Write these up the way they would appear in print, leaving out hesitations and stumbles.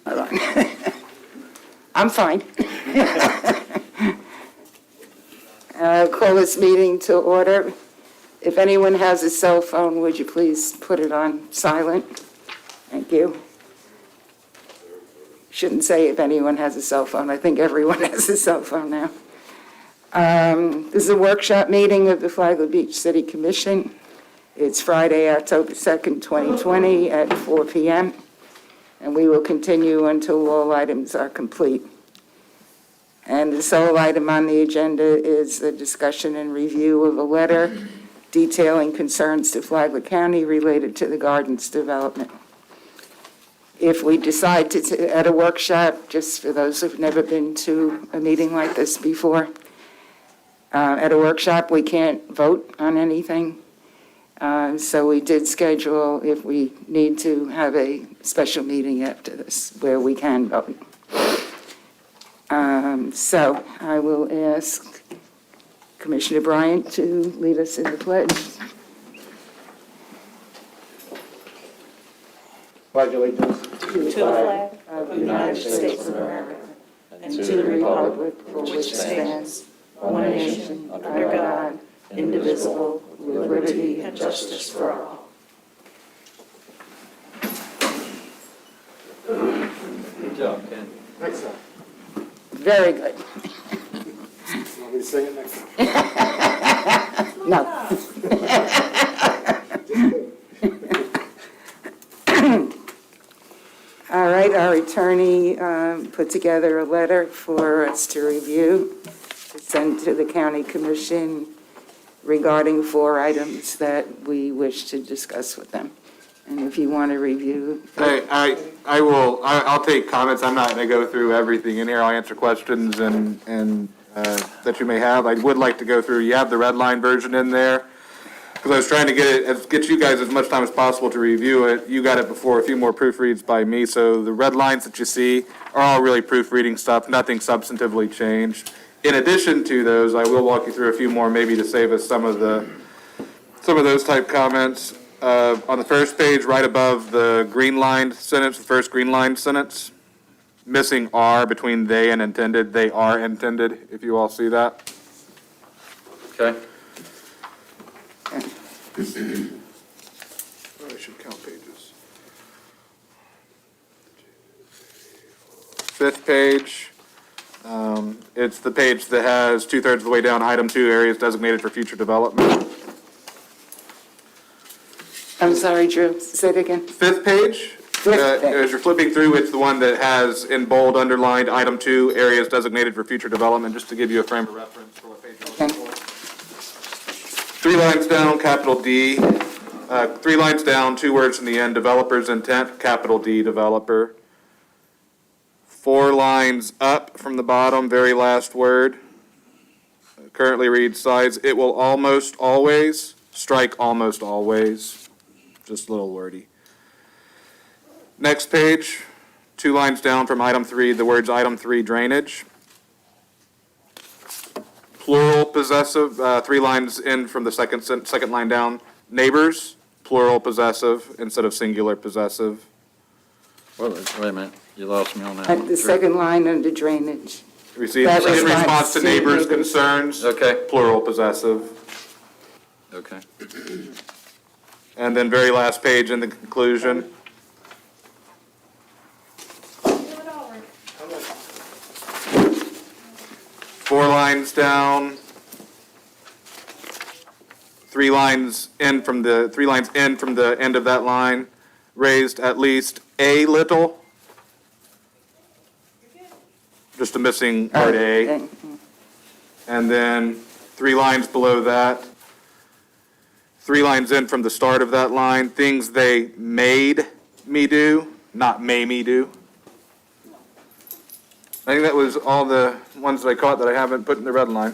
Hold on. I'm fine. Call this meeting to order. If anyone has a cell phone, would you please put it on silent? Thank you. Shouldn't say if anyone has a cell phone. I think everyone has a cell phone now. This is a workshop meeting of the Flagler Beach City Commission. It's Friday, October 2nd, 2020 at 4 p.m. And we will continue until all items are complete. And the sole item on the agenda is the discussion and review of a letter detailing concerns to Flagler County related to the gardens development. If we decide to at a workshop, just for those who've never been to a meeting like this before, at a workshop, we can't vote on anything. So we did schedule, if we need to, have a special meeting after this where we can vote. So I will ask Commissioner Bryant to lead us in the pledge. Pledge allegiance To the flag of the United States of America and to the republic for which it stands, one nation, under God, indivisible, with liberty and justice for all. Good job, Ken. Next time. Very good. Want me to sing it next time? No. All right, our attorney put together a letter for us to review, to send to the county commission regarding 4 items that we wish to discuss with them. And if you want to review. I'll take comments. I'm not going to go through everything in here. I'll answer questions and that you may have. I would like to go through, you have the red line version in there, because I was trying to get you guys as much time as possible to review it. You got it before, a few more proofreads by me. So the red lines that you see are all really proofreading stuff, nothing substantively changed. In addition to those, I will walk you through a few more, maybe to save us some of those type comments. On the first page, right above the green lined sentence, the first green lined sentence, missing are between they and intended. They are intended, if you all see that. Okay. I should count pages. 5th page. It's the page that has 2/3 of the way down, item 2, areas designated for future development. I'm sorry, Drew, say it again. 5th page. As you're flipping through, it's the one that has in bold underlined item 2, areas designated for future development, just to give you a frame of reference for what page you're looking for. 3 lines down, capital D. 3 lines down, 2 words in the end, developer's intent, capital D, developer. 4 lines up from the bottom, very last word. Currently reads size, it will almost always, strike almost always. Just a little wordy. Next page, 2 lines down from item 3, the words item 3, drainage. Plural possessive, 3 lines in from the second line down, neighbors, plural possessive instead of singular possessive. Wait a minute, you lost me on that At one. the second line under drainage. We see That in response response to to neighbors' neighbors. concerns, Okay. plural possessive. Okay. And then very last page in the conclusion. Four lines down. 3 lines in from the end of that line. Raised at least a little. Just a missing part A. And then 3 lines below that. 3 lines in from the start of that line, things they made me do, not may me do. I think that was all the ones that I caught that I haven't put in the red line.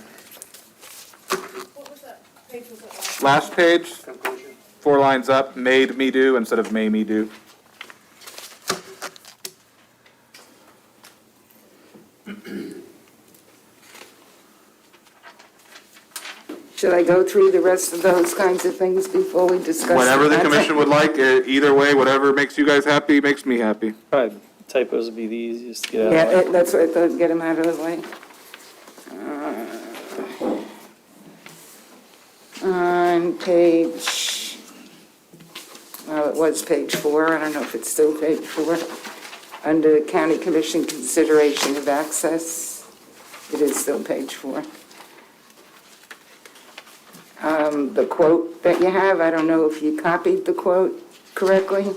What was that? Page was that Last page, Conclusion. 4 lines up, made me do instead of may me do. Should I go through the rest of those kinds of things before we discuss? Whatever the content? commission would like, either way, whatever makes you guys happy, makes me happy. All right, typos would be the easiest to get out. Yeah, that's what I thought, get them out of the way. On page, well, it was page 4, I don't know if it's still page 4. Under County Commission consideration of access, it is still page 4. The quote that you have, I don't know if you copied the quote correctly.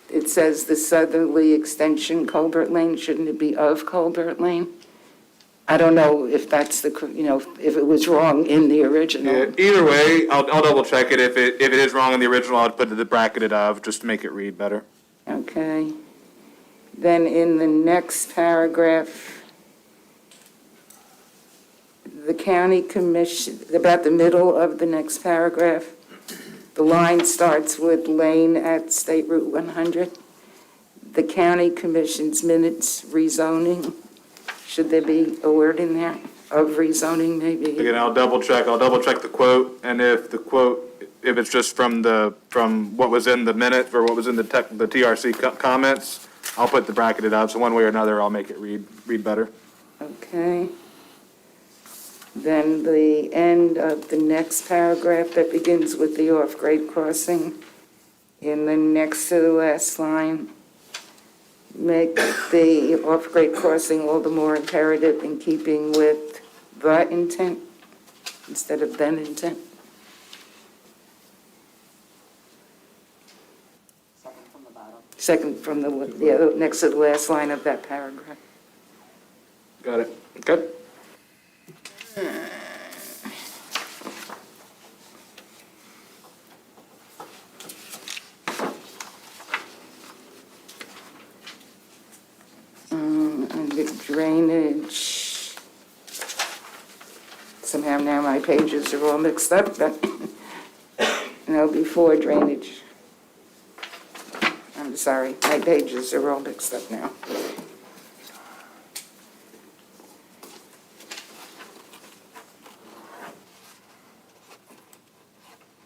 It says the southerly extension Colbert Lane, shouldn't it be of Colbert Lane? I don't know if that's the, if it was wrong in the original. Yeah, either way, I'll double check it. If it is wrong in the original, I'll put the bracketed of, just to make it read better. Okay. Then in the next paragraph, the county commission, about the middle of the next paragraph, the line starts with lane at State Route 100. The county commission's minutes rezoning, should there be a word in there of rezoning maybe? Again, I'll double check the quote, and if the quote, if it's just from what was in the minute, or what was in the TRC comments, I'll put the bracketed out, so one way or another, I'll make it read better. Okay. Then the end of the next paragraph that begins with the off-grade crossing, in the next to the last line, make the off-grade crossing all the more imperative in keeping with the intent instead of then intent. Second from the next to the last line of that paragraph. Got it. Okay. Under drainage, somehow now my pages are all mixed up, but, before drainage. I'm sorry, my pages are all mixed up now.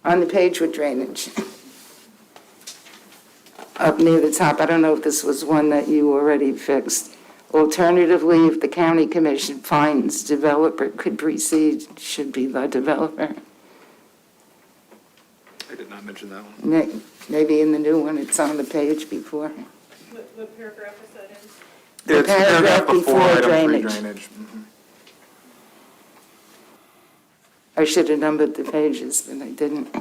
On the page with drainage, up near the top, I don't know if this was one that you already fixed. Alternatively, if the county commission finds developer could proceed, should be the developer. I did not mention that one. Maybe in the new one, it's on the page before. What paragraph is that in? It's paragraph before item 3, drainage. drainage. Mhm. I should have numbered the pages, but I didn't.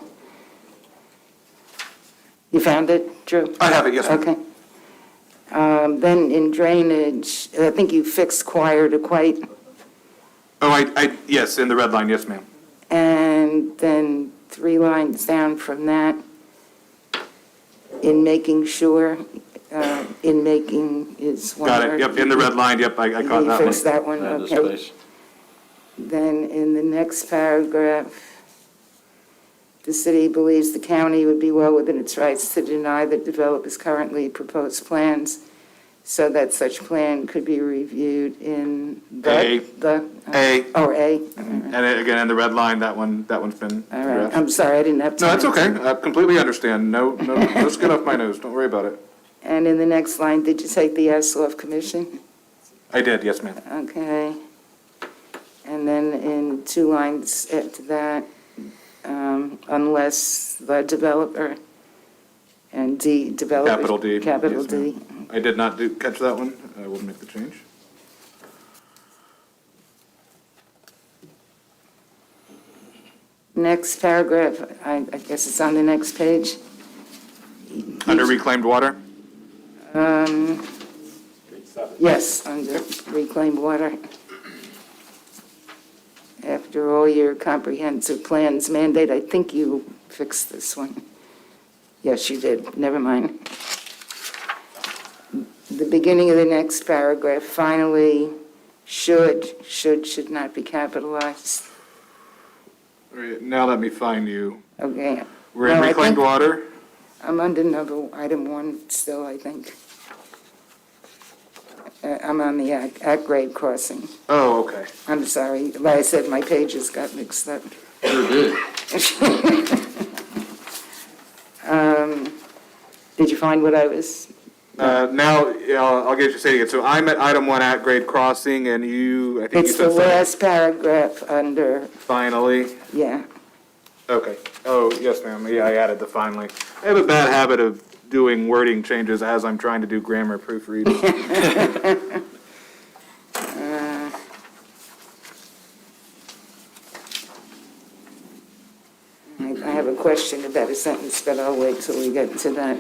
You found it, Drew? I have it, yes, ma'am. Okay. Then in drainage, I think you fixed choir to quite, Oh, yes, in the red line, yes, ma'am. and then 3 lines down from that, in making sure, in making is one Got word. it, yep, in the red line, yep, I caught You that one. fixed that one, Add the okay. space. Then in the next paragraph, the city believes the county would be well within its rights to deny the developer's currently proposed plans so that such plan could be reviewed in A. the. A. Or A. And again, in the red line, that one's been All right, addressed. I'm sorry, I didn't have No, time. that's okay, I completely understand, no skin off my nose, don't worry about it. And in the next line, did you take the S off commission? I did, yes, ma'am. Okay. And then in 2 lines after that, unless the developer, and D, developer. Capital D. Capital yes, ma'am. D. I did not catch that one, I will make the change. Next paragraph, I guess it's on the next page. Under reclaimed water? Yes, under reclaimed water. After all your comprehensive plans mandate, I think you fixed this one. Yes, you did, never mind. The beginning of the next paragraph, finally, should not be capitalized. All right, now let me find you. Okay. We're in No, I reclaimed think water? I'm under item 1 still, I think. I'm on the at-grade crossing. Oh, okay. I'm sorry, like I said, my pages got mixed up. Sure did. Did you find what I was Now, I'll get you to say it again. So I'm at item 1 at grade crossing, and I think you It's the said last paragraph under, finally. yeah. Okay. Oh, yes, ma'am. Yeah, I added the finally. I have a bad habit of doing wording changes as I'm trying to do grammar proofreading. I have a question about a sentence, but I'll wait till we get to that.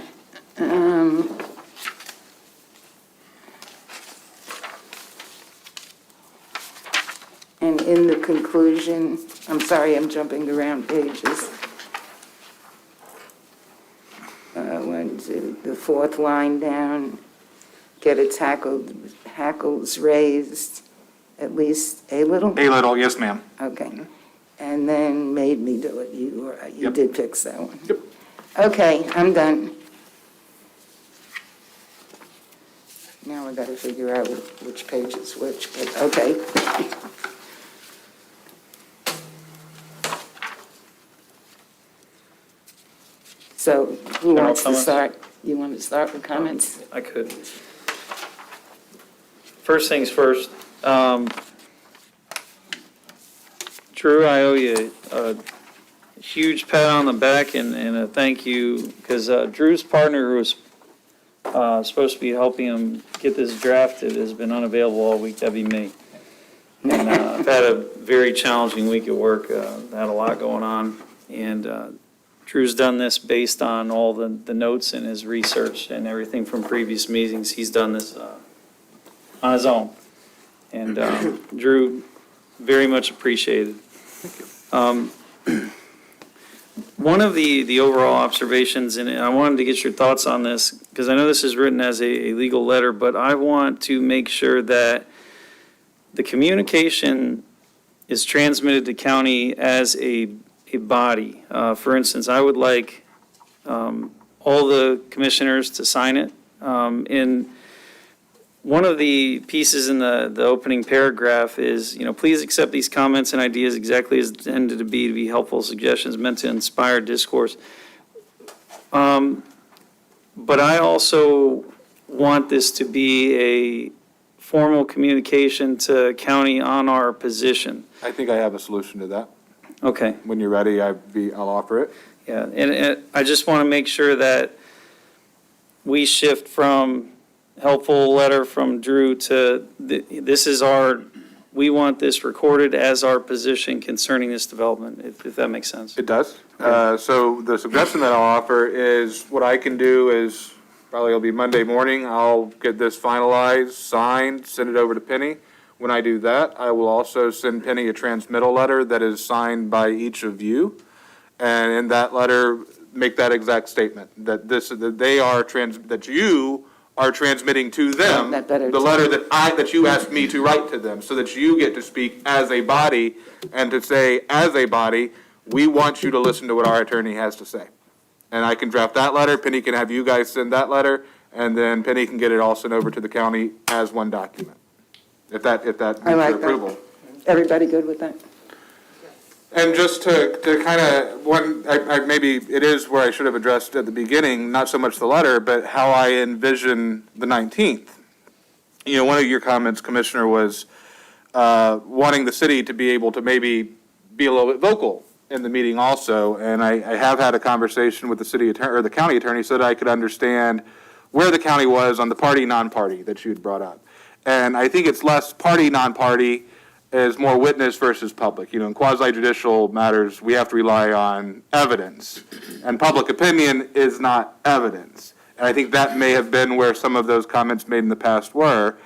And in the conclusion, I'm sorry, I'm jumping around pages. The fourth line down, get its hackles raised at least a little? A little, yes, ma'am. Okay. And then made me do it. You Yep. did fix that one. Yep. Okay, I'm done. Now I gotta figure out which page is which, but okay. So who General wants to comments? start? You want to start with comments? I could. First things first, Drew, I owe you a huge pat on the back and a thank you, because Drew's partner, who was supposed to be helping him get this drafted, has been unavailable all week. That'd be me. And I've had a very challenging week at work, had a lot going on, and Drew's done this based on all the notes and his research and everything from previous meetings. He's done this on his own. And Drew, very much appreciated. One of the overall observations, and I wanted to get your thoughts on this, because I know this is written as a legal letter, but I want to make sure that the communication is transmitted to county as a body. For instance, I would like all the commissioners to sign it. In one of the pieces in the opening paragraph is, please accept these comments and ideas exactly as intended to be helpful suggestions meant to inspire discourse. But I also want this to be a formal communication to county on our position. I think I have a solution to that. Okay. When you're ready, I'll offer it. Yeah, and I just want to make sure that we shift from helpful letter from Drew to, this is we want this recorded as our position concerning this development, if that makes sense. It does. So the suggestion that I'll offer is, what I can do is, probably it'll be Monday morning, I'll get this finalized, signed, send it over to Penny. When I do that, I will also send Penny a transmittal letter that is signed by each of you. And in that letter, make that exact statement, that you are transmitting to them That better the too. letter that you asked me to write to them, so that you get to speak as a body and to say, as a body, we want you to listen to what our attorney has to say. And I can draft that letter, Penny can have you guys send that letter, and then Penny can get it all sent over to the county as one document. If that meets I like your that. approval. Everybody good with that? And just to kind of, maybe it is where I should have addressed at the beginning, not so much the letter, but how I envision the 19th. One of your comments, Commissioner, was wanting the city to be able to maybe be a little bit vocal in the meeting also. And I have had a conversation with the city attorney, or the county attorney, so that I could understand where the county was on the party, non-party that you had brought up. And I think it's less party, non-party, is more witness versus public. In quasi-judicial matters, we have to rely on evidence, and public opinion is not evidence. And I think that may have been where some of those comments made in the past were.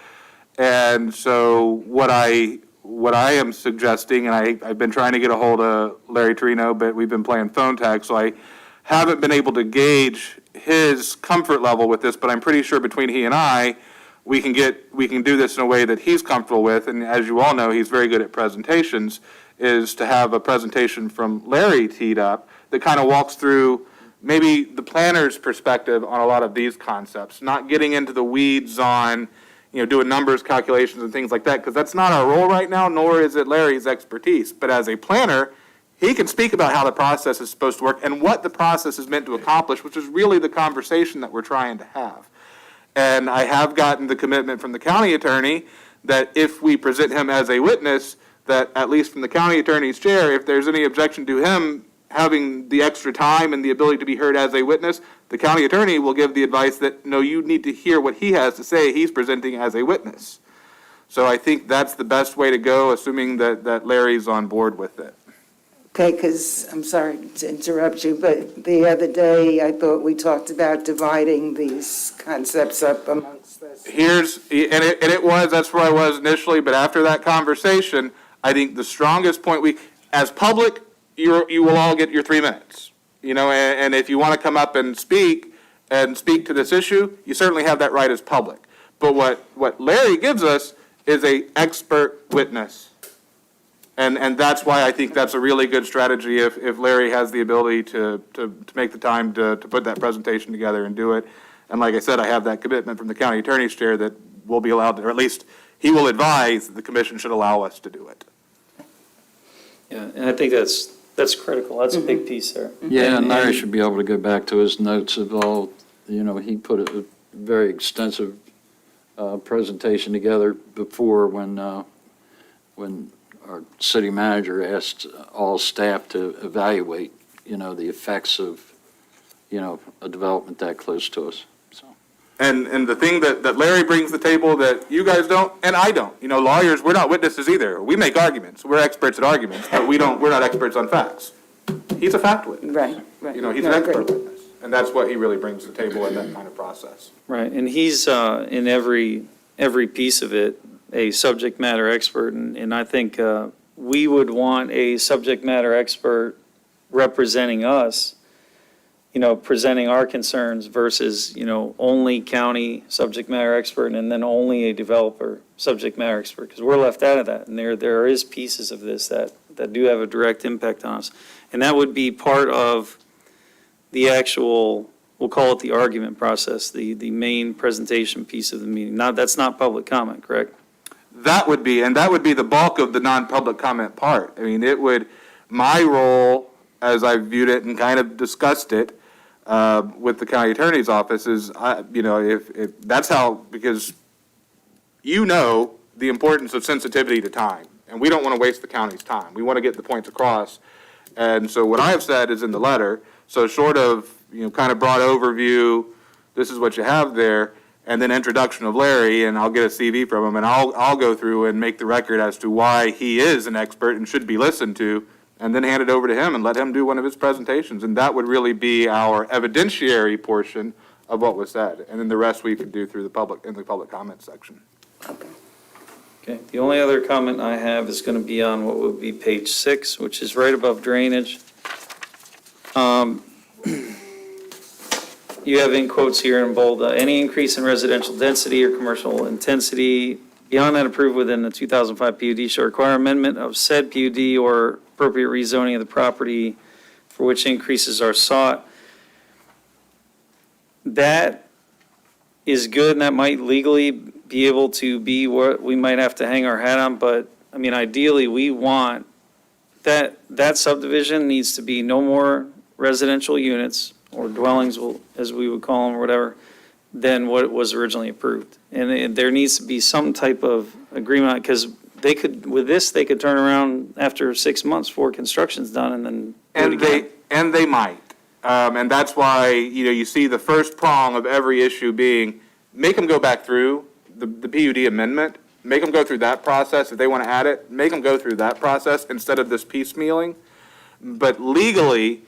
And so what I am suggesting, and I've been trying to get a hold of Larry Torino, but we've been playing phone tag, so I haven't been able to gauge his comfort level with this, but I'm pretty sure between he and I, we can do this in a way that he's comfortable with, and as you all know, he's very good at presentations, is to have a presentation from Larry teed up that kind of walks through maybe the planner's perspective on a lot of these concepts, not getting into the weeds on, doing numbers, calculations, and things like that, because that's not our role right now, nor is it Larry's expertise. But as a planner, he can speak about how the process is supposed to work and what the process is meant to accomplish, which is really the conversation that we're trying to have. And I have gotten the commitment from the county attorney that if we present him as a witness, that at least from the county attorney's chair, if there's any objection to him having the extra time and the ability to be heard as a witness, the county attorney will give the advice that, no, you need to hear what he has to say. He's presenting as a witness. So I think that's the best way to go, assuming that Larry's on board with it. Okay, because, I'm sorry to interrupt you, but the other day, I thought we talked about dividing these concepts up amongst us. That's where I was initially, but after that conversation, I think the strongest point as public, you will all get your 3 minutes. And if you want to come up and speak to this issue, you certainly have that right as public. But what Larry gives us is a expert witness. And that's why I think that's a really good strategy if Larry has the ability to make the time to put that presentation together and do it. And like I said, I have that commitment from the county attorney's chair that we'll be allowed to, or at least he will advise that the commission should allow us to do it. Yeah, and I think that's critical. That's a big piece there. Yeah, and Larry should be able to go back to his notes of all, he put a very extensive presentation together before when our city manager asked all staff to evaluate, the effects of, a development that close to us, so. And the thing that Larry brings to the table that you guys don't, and I don't, lawyers, we're not witnesses either. We make arguments. We're experts at arguments, but we're not experts on facts. He's a fact witness. Right. He's No, an I expert agree. witness. And that's what he really brings to the table in that kind of process. Right, and he's in every piece of it, a subject matter expert, and I think we would want a subject matter expert representing us, presenting our concerns versus, only county subject matter expert and then only a developer subject matter expert, because we're left out of that, and there is pieces of this that do have a direct impact on us. And that would be part of the actual, we'll call it the argument process, the main presentation piece of the meeting. That's not public comment, correct? That would be the bulk of the non-public comment part. I mean, my role, as I viewed it and kind of discussed it with the county attorney's office is, if that's how, because the importance of sensitivity to time, and we don't want to waste the county's time. We want to get the points across. And so what I have said is in the letter, so short of, kind of broad overview, this is what you have there, and then introduction of Larry, and I'll get a CV from him, and I'll go through and make the record as to why he is an expert and should be listened to, and then hand it over to him and let him do one of his presentations. And that would really be our evidentiary portion of what was said. And then the rest we could do through the public comment section. Okay. Okay, the only other comment I have is going to be on what would be page 6, which is right above drainage. You have in quotes here in bold, any increase in residential density or commercial intensity beyond that approved within the 2005 PUD shall require amendment of said PUD or appropriate rezoning of the property for which increases are sought. That is good, and that might legally be able to be what we might have to hang our hat on, but, I mean, ideally, we want that subdivision needs to be no more residential units or dwellings, as we would call them, or whatever, than what was originally approved. And there needs to be some type of agreement, because they could turn around after 6 months before construction's done and then do it again. And they might. And that's why, you see the first prong of every issue being, make them go back through the PUD amendment, make them go through that process. If they want to add it, make them go through that process instead of this piecemealing. But legally,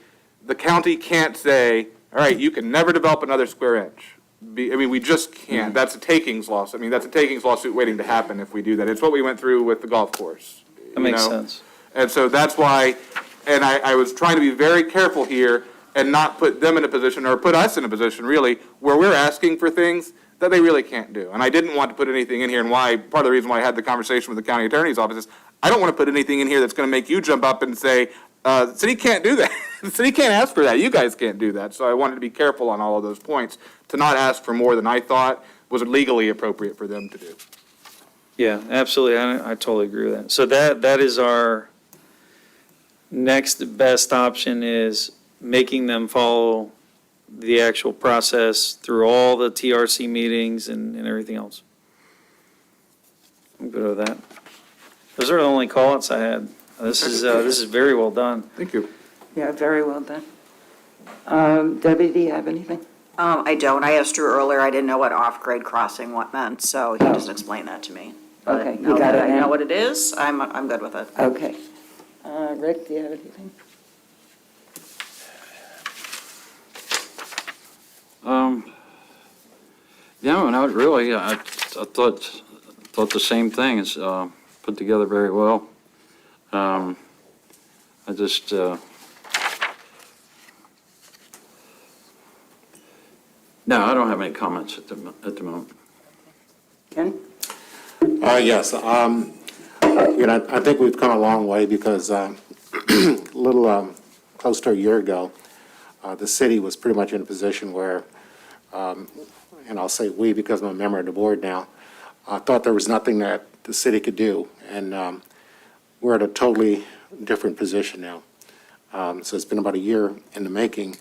the county can't say, all right, you can never develop another square inch. We just can't. That's a takings lawsuit. That's a takings lawsuit waiting to happen if we do that. It's what we went through with the golf course. That makes sense. And so that's why, and I was trying to be very careful here and not put them in a position, or put us in a position, really, where we're asking for things that they really can't do. And I didn't want to put anything in here, and part of the reason why I had the conversation with the county attorney's office is, I don't want to put anything in here that's going to make you jump up and say, the city can't do that. The city can't ask for that. You guys can't do that. So I wanted to be careful on all of those points, to not ask for more than I thought was legally appropriate for them to do. Yeah, absolutely. I totally agree with that. So that is our next best option, is making them follow the actual process through all the TRC meetings and everything else. I'm good with that. Those are the only call-outs I had. This is very well done. Thank you. Yeah, very well done. Debbie, do you have anything? I don't. I asked Drew earlier. I didn't know what off-grade crossing what meant, so he just explained that to me. But Okay, you now got that it I now? know what it is, I'm good with it. Okay. Rick, do you have anything? Yeah, and I thought the same thing. It's put together very well. I just, no, I don't have any comments at the moment. Ken? Yes, I think we've come a long way because a little close to a year ago, the city was pretty much in a position where, and I'll say we because I'm a member of the board now, I thought there was nothing that the city could do, and we're at a totally different position now. So it's been about a year in the making,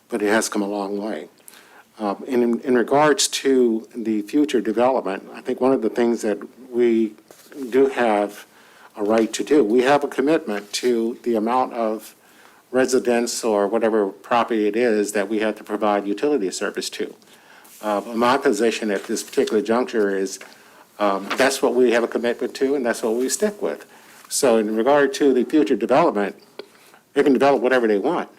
but it has come a long way. In regards to the future development, I think one of the things that we do have a right to do, we have a commitment to the amount of residents or whatever property it is that we have to provide utility service to. My position at this particular juncture is that's what we have a commitment to, and that's what we stick with. So in regard to the future development, they can develop whatever they want,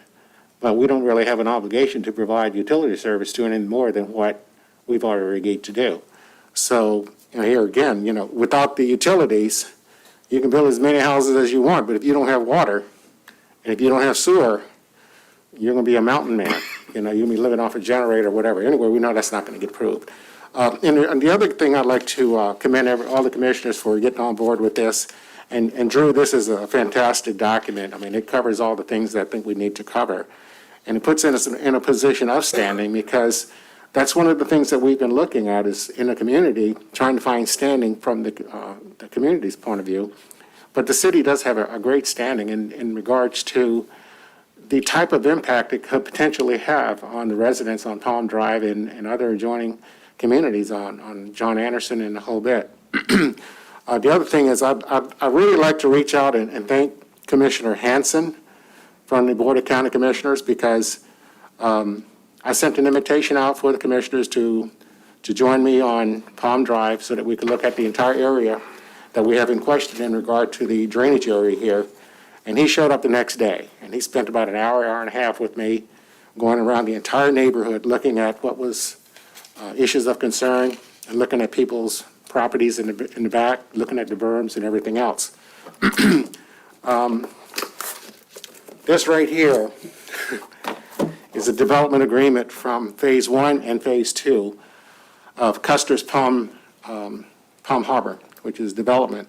but we don't really have an obligation to provide utility service to any more than what we've already agreed to do. So, here again, without the utilities, you can build as many houses as you want, but if you don't have water, and if you don't have sewer, you're gonna be a mountain man. You're gonna be living off a generator or whatever. Anyway, we know that's not gonna get approved. And the other thing I'd like to commend all the commissioners for getting on board with this. And Drew, this is a fantastic document. I mean, it covers all the things that I think we need to cover. And it puts us in a position of standing because that's one of the things that we've been looking at is in the community, trying to find standing from the community's point of view. But the city does have a great standing in regards to the type of impact it could potentially have on the residents on Palm Drive and other adjoining communities on John Anderson and the whole bit. The other thing is I really like to reach out and thank Commissioner Hanson from the Board of County Commissioners because I sent an invitation out for the commissioners to join me on Palm Drive so that we could look at the entire area that we have in question in regard to the drainage area here. And he showed up the next day, and he spent about an hour and a half with me going around the entire neighborhood looking at what was issues of concern and looking at people's properties in the back, looking at the berms and everything else. This right here is a development agreement from Phase 1 and Phase 2 of Custer's Palm Harbor, which is development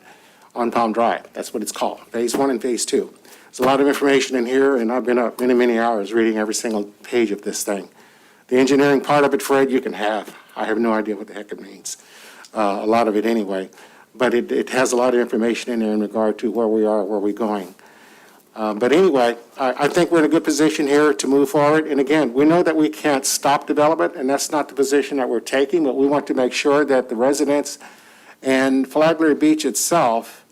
on Palm Drive. That's what it's called, Phase 1 and Phase 2. There's a lot of information in here, and I've been up many, many hours reading every single page of this thing. The engineering part of it, Fred, you can have. I have no idea what the heck it means. A lot of it anyway. But it has a lot of information in there in regard to where we are, where we're going. But anyway, I think we're in a good position here to move forward. And again, we know that we can't stop development, and that's not the position that we're taking, but we want to make sure that the residents and Flagler Beach itself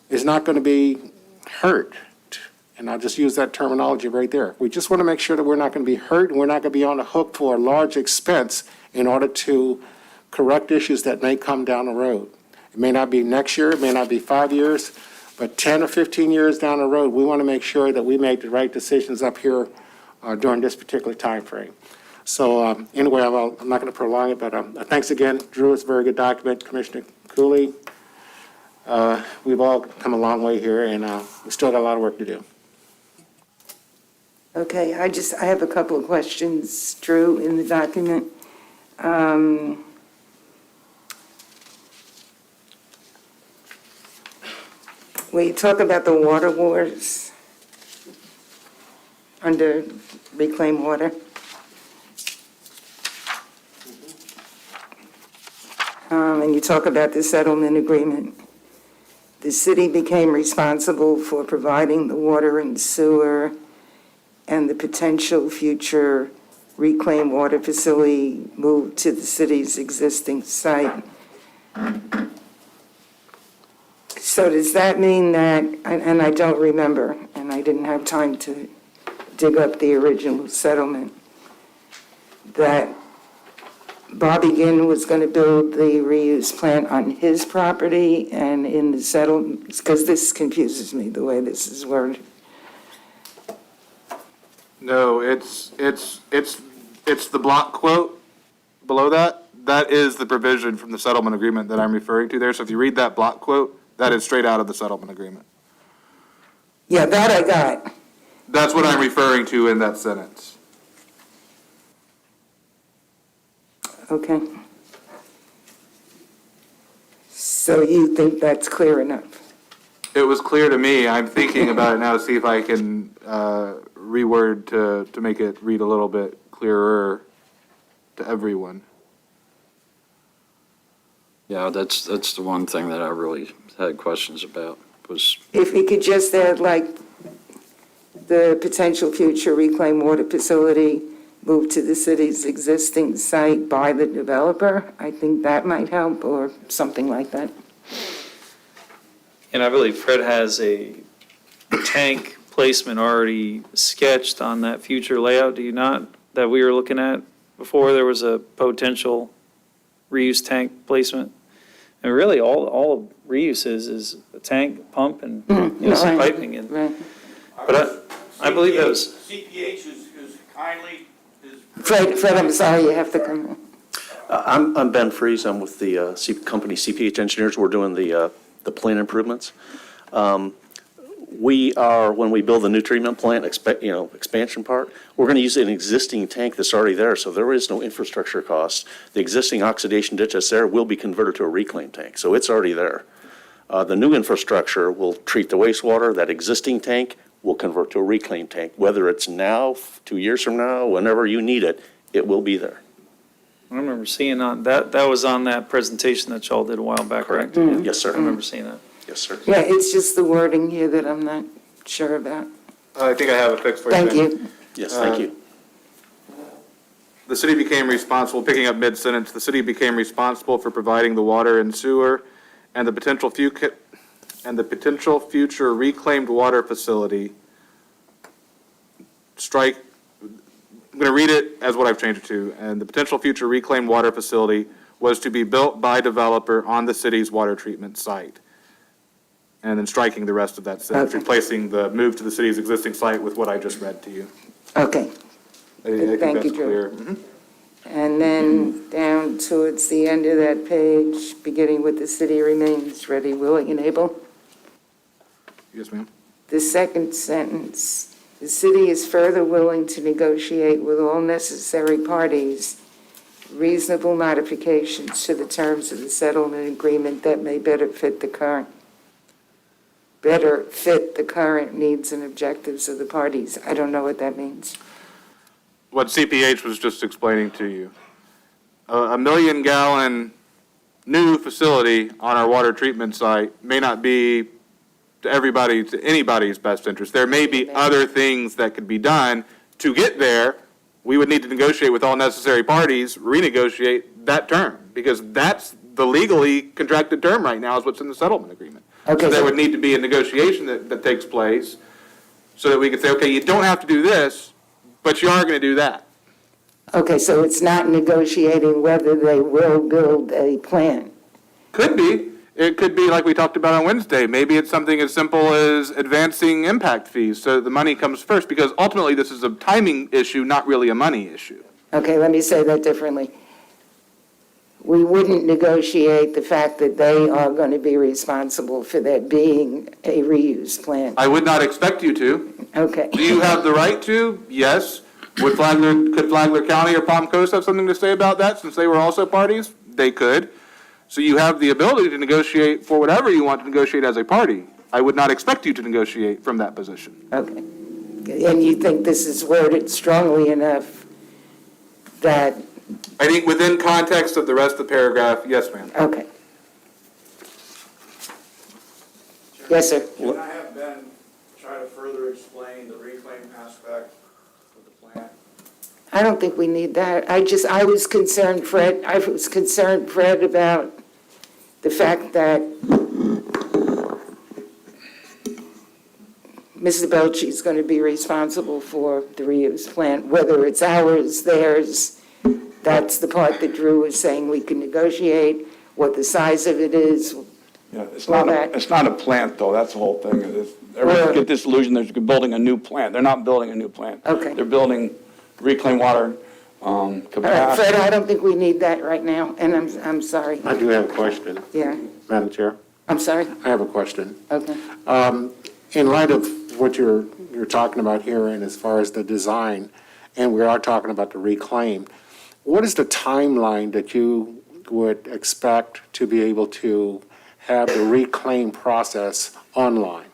is not going to be hurt. And I'll just use that terminology right there. We just want to make sure that we're not going to be hurt and we're not going to be on the hook for a large expense in order to correct issues that may come down the road. It may not be next year, it may not be 5 years, but 10 or 15 years down the road, we want to make sure that we make the right decisions up here during this particular time frame. So anyway, I'm not going to prolong it, but thanks again, Drew. It's a very good document. Commissioner Cooley, we've all come a long way here, and we still got a lot of work to do. Okay, I have a couple of questions, Drew, in the document. When you talk about the water wars under reclaimed water, and you talk about the settlement agreement, the city became responsible for providing the water and sewer and the potential future reclaimed water facility moved to the city's existing site. So does that mean that, and I don't remember, and I didn't have time to dig up the original settlement, that Bobby Ginn was going to build the reuse plant on his property and in the settlement, because this confuses me, the way this is worded. No, it's the block quote below that. That is the provision from the settlement agreement that I'm referring to there. So if you read that block quote, that is straight out of the settlement agreement. Yeah, that I got. That's what I'm referring to in that sentence. Okay. So you think that's clear enough? It was clear to me. I'm thinking about it now to see if I can reword to make it read a little bit clearer to everyone. Yeah, that's the one thing that I really had questions about, was, If we could just add, like, the potential future reclaimed water facility moved to the city's existing site by the developer, I think that might help, or something like that. And I believe Fred has a tank placement already sketched on that future layout, do you not? That we were looking at before, there was a potential reuse tank placement. And really, all reuse is a tank, pump, and some Right. piping. And Right. But I believe that was, CPH is kindly, Fred, I'm sorry, you have to come in. I'm Ben Freeze. I'm with the company CPH Engineers. We're doing the plant improvements. We are, when we build the new treatment plant, expansion part, we're going to use an existing tank that's already there, so there is no infrastructure cost. The existing oxidation ditch that's there will be converted to a reclaim tank, so it's already there. The new infrastructure will treat the wastewater. That existing tank will convert to a reclaim tank. Whether it's now, 2 years from now, whenever you need it, it will be there. I remember seeing that was on that presentation that y'all did a while back, right? Correct. Yes, I sir. remember seeing that. Yes, sir. Yeah, it's just the wording here that I'm not sure about. I think I have a fix for you. Thank Ben. you. Yes, thank you. The city became responsible, picking up mid-sentence, the city became responsible for providing the water and sewer and the potential future reclaimed water facility. Strike, I'm going to read it as what I've changed it to. And the potential future reclaimed water facility was to be built by developer on the city's water treatment site. And then striking the rest of that sentence, Okay. replacing the move to the city's existing site with what I just read to you. Okay. I think Thank that's you, Drew. clear. Mhm. And then down towards the end of that page, beginning with the city remains ready, willing, and able. Yes, ma'am. The second sentence, the city is further willing to negotiate with all necessary parties reasonable modifications to the terms of the settlement agreement that may better fit the current needs and objectives of the parties. I don't know what that means. What CPH was just explaining to you. A million-gallon new facility on our water treatment site may not be to anybody's best interest. There may be other things that could be done to get there. We would need to negotiate with all necessary parties, renegotiate that term, because that's the legally contracted term right now is what's in the settlement agreement. Okay, So there so- would need to be a negotiation that takes place so that we could say, okay, you don't have to do this, but you are going to do that. Okay, so it's not negotiating whether they will build a plant. Could be. It could be like we talked about on Wednesday. Maybe it's something as simple as advancing impact fees so the money comes first, because ultimately this is a timing issue, not really a money issue. Okay, let me say that differently. We wouldn't negotiate the fact that they are going to be responsible for there being a reuse plant. I would not expect you to. Okay. Do you have the right to? Yes. Could Flagler County or Palm Coast have something to say about that since they were also parties? They could. So you have the ability to negotiate for whatever you want to negotiate as a party. I would not expect you to negotiate from that position. Okay. And you think this is worded strongly enough that, I think within context of the rest of the paragraph, yes, ma'am. okay. Yes, sir. can I have Ben try to further explain the reclaim aspect of the plant? I don't think we need that. I was concerned, Fred, about the fact that Mrs. Belchie is going to be responsible for the reuse plant, whether it's ours, theirs. That's the part that Drew was saying we can negotiate, what the size of it is. Yeah, it's Well, not a plant, though, that's the whole thing. Everyone get this illusion they're building a new plant. They're not building a new plant. Okay. They're building reclaimed water All right, Fred, capacity. I don't think we need that right now, and I'm sorry. I do have a question, Yeah, Madam Chair. I'm sorry. I have a question. Okay. In light of what you're talking about here, and as far as the design, and we are talking about the reclaim, what is the timeline that you would expect to be able to have the reclaim process online?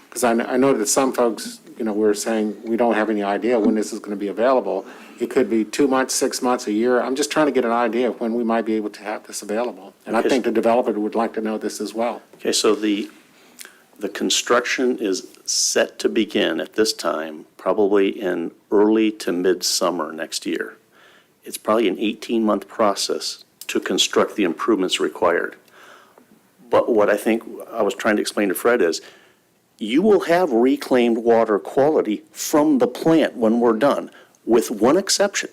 Because I know that some folks, we're saying we don't have any idea when this is going to be available. It could be 2 months, 6 months, a year. I'm just trying to get an idea of when we might be able to have this available. And I think the developer would like to know this as well. Okay, so the construction is set to begin at this time, probably in early to midsummer next year. It's probably an 18-month process to construct the improvements required. But what I think I was trying to explain to Fred is, you will have reclaimed water quality from the plant when we're done, with one exception,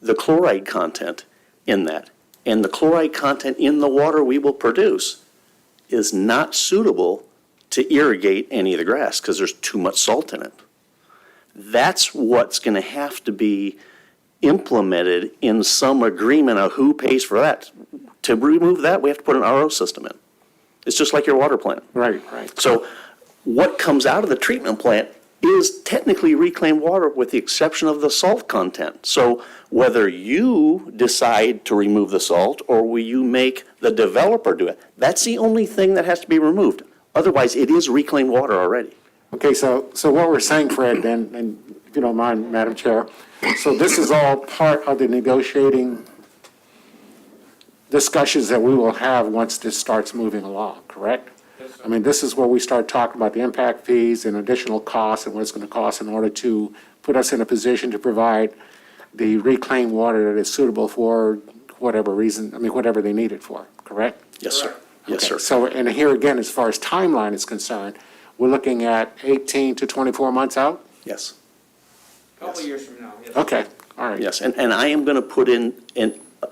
the chloride content in that. And the chloride content in the water we will produce is not suitable to irrigate any of the grass because there's too much salt in it. That's what's going to have to be implemented in some agreement of who pays for that. To remove that, we have to put an RO system in. It's just like your water plant. Right. So what comes out of the treatment plant is technically reclaimed water with the exception of the salt content. So whether you decide to remove the salt or will you make the developer do it, that's the only thing that has to be removed. Otherwise, it is reclaimed water already. Okay, so what we're saying, Fred, then, and if you don't mind, Madam Chair, so this is all part of the negotiating discussions that we will have once this starts moving along, correct? I mean, this is where we start talking about the impact fees and additional costs and what it's going to cost in order to put us in a position to provide the reclaimed water that is suitable for whatever reason, whatever they need it for, correct? Yes, sir. Yes, Okay, sir. So, and here again, as far as timeline is concerned, we're looking at 18 to 24 months out? Yes. Couple years from now, yes. Okay, all right. Yes, and I am going to put in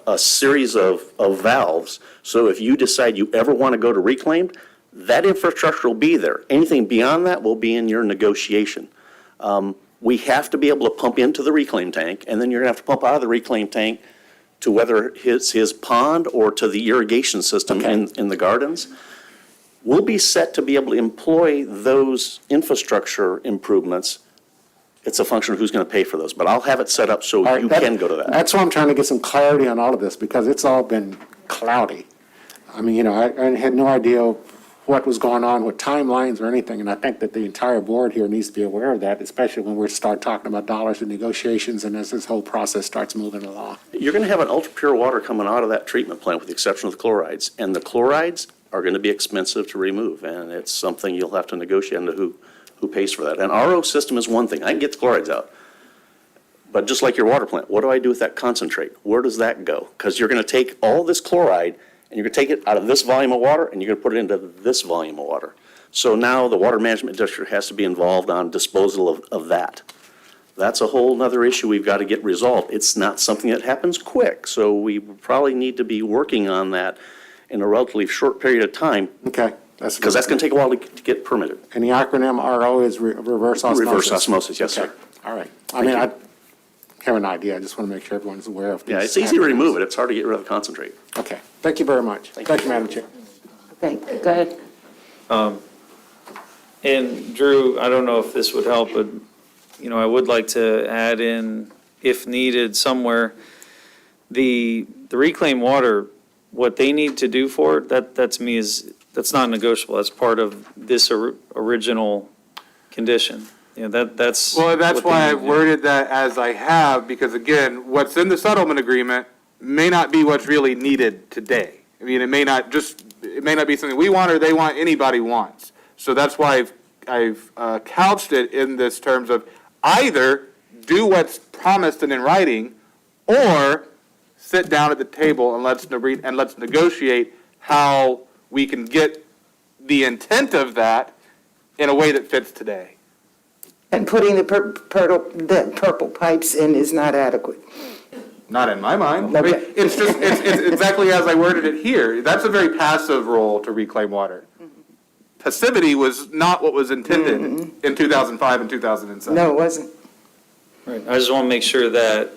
a series of valves, so if you decide you ever want to go to reclaimed, that infrastructure will be there. Anything beyond that will be in your negotiation. We have to be able to pump into the reclaim tank, and then you're going to have to pump out of the reclaim tank to whether it's his pond or to the irrigation system in the gardens. We'll be set to be able to employ those infrastructure improvements. It's a function of who's going to pay for those, but I'll have it set up so All right, you can go to that. That's why I'm trying to get some clarity on all of this, because it's all been cloudy. I mean, I had no idea what was going on with timelines or anything, and I think that the entire board here needs to be aware of that, especially when we start talking about dollars and negotiations and as this whole process starts moving along. You're going to have an ultra-pure water coming out of that treatment plant with the exception of the chlorides, and the chlorides are going to be expensive to remove, and it's something you'll have to negotiate on who pays for that. An RO system is one thing. I can get the chlorides out. But just like your water plant, what do I do with that concentrate? Where does that go? Because you're going to take all this chloride and you're going to take it out of this volume of water and you're going to put it into this volume of water. So now the water management district has to be involved on disposal of that. That's a whole nother issue we've got to get resolved. It's not something that happens quick, so we probably need to be working on that in a relatively short period of time, Okay? because that's going to take a while to get permitted. And the acronym RO is reverse osmosis? Reverse osmosis, yes, Okay, sir. all right. I mean, I have an idea, I just want to make sure everyone's aware of this. Yeah, it's easy to remove it. It's hard to get rid of the concentrate. Okay, thank you very much. Thank you, Madam Chair. Okay, go ahead. And Drew, I don't know if this would help, but, I would like to add in, if needed somewhere, the reclaimed water, what they need to do for it, that's not negotiable. That's part of this original condition. That's. Well, that's what they why need I've to do. worded that as I have, because again, what's in the settlement agreement may not be what's really needed today. I mean, it may not be something we want or they want, anybody wants. So that's why I've couched it in this terms of either do what's promised and in writing, or sit down at the table and let's negotiate how we can get the intent of that in a way that fits today. And putting the purple pipes in is not adequate. Not in my mind. I mean, Okay. it's exactly as I worded it here. That's a very passive role to reclaim water. Passivity was not what was intended in 2005 and 2007. No, it wasn't. Right, I just want to make sure that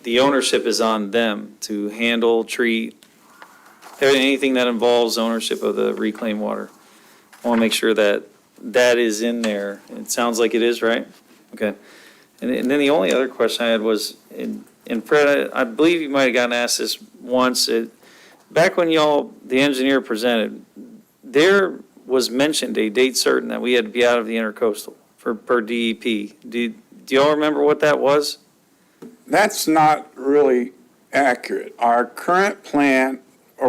the ownership is on them to handle, treat, anything that involves ownership of the reclaimed water. I want to make sure that that is in there. It sounds like it is, right? Okay. And then the only other question I had was, and Fred, I believe you might have gotten asked this once. Back when the engineer presented, there was mentioned a date certain that we had to be out of the intercoastal per DEP. Do y'all remember what that was? That's not really accurate. Our current plant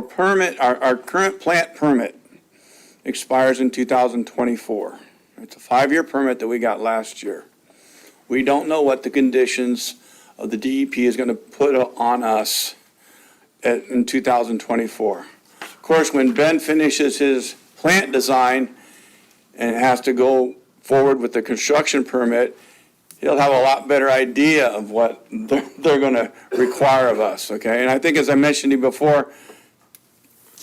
permit expires in 2024. It's a 5-year permit that we got last year. We don't know what the conditions of the DEP is going to put on us in 2024. Of course, when Ben finishes his plant design and has to go forward with the construction permit, he'll have a lot better idea of what they're going to require of us, okay? And I think, as I mentioned to you before,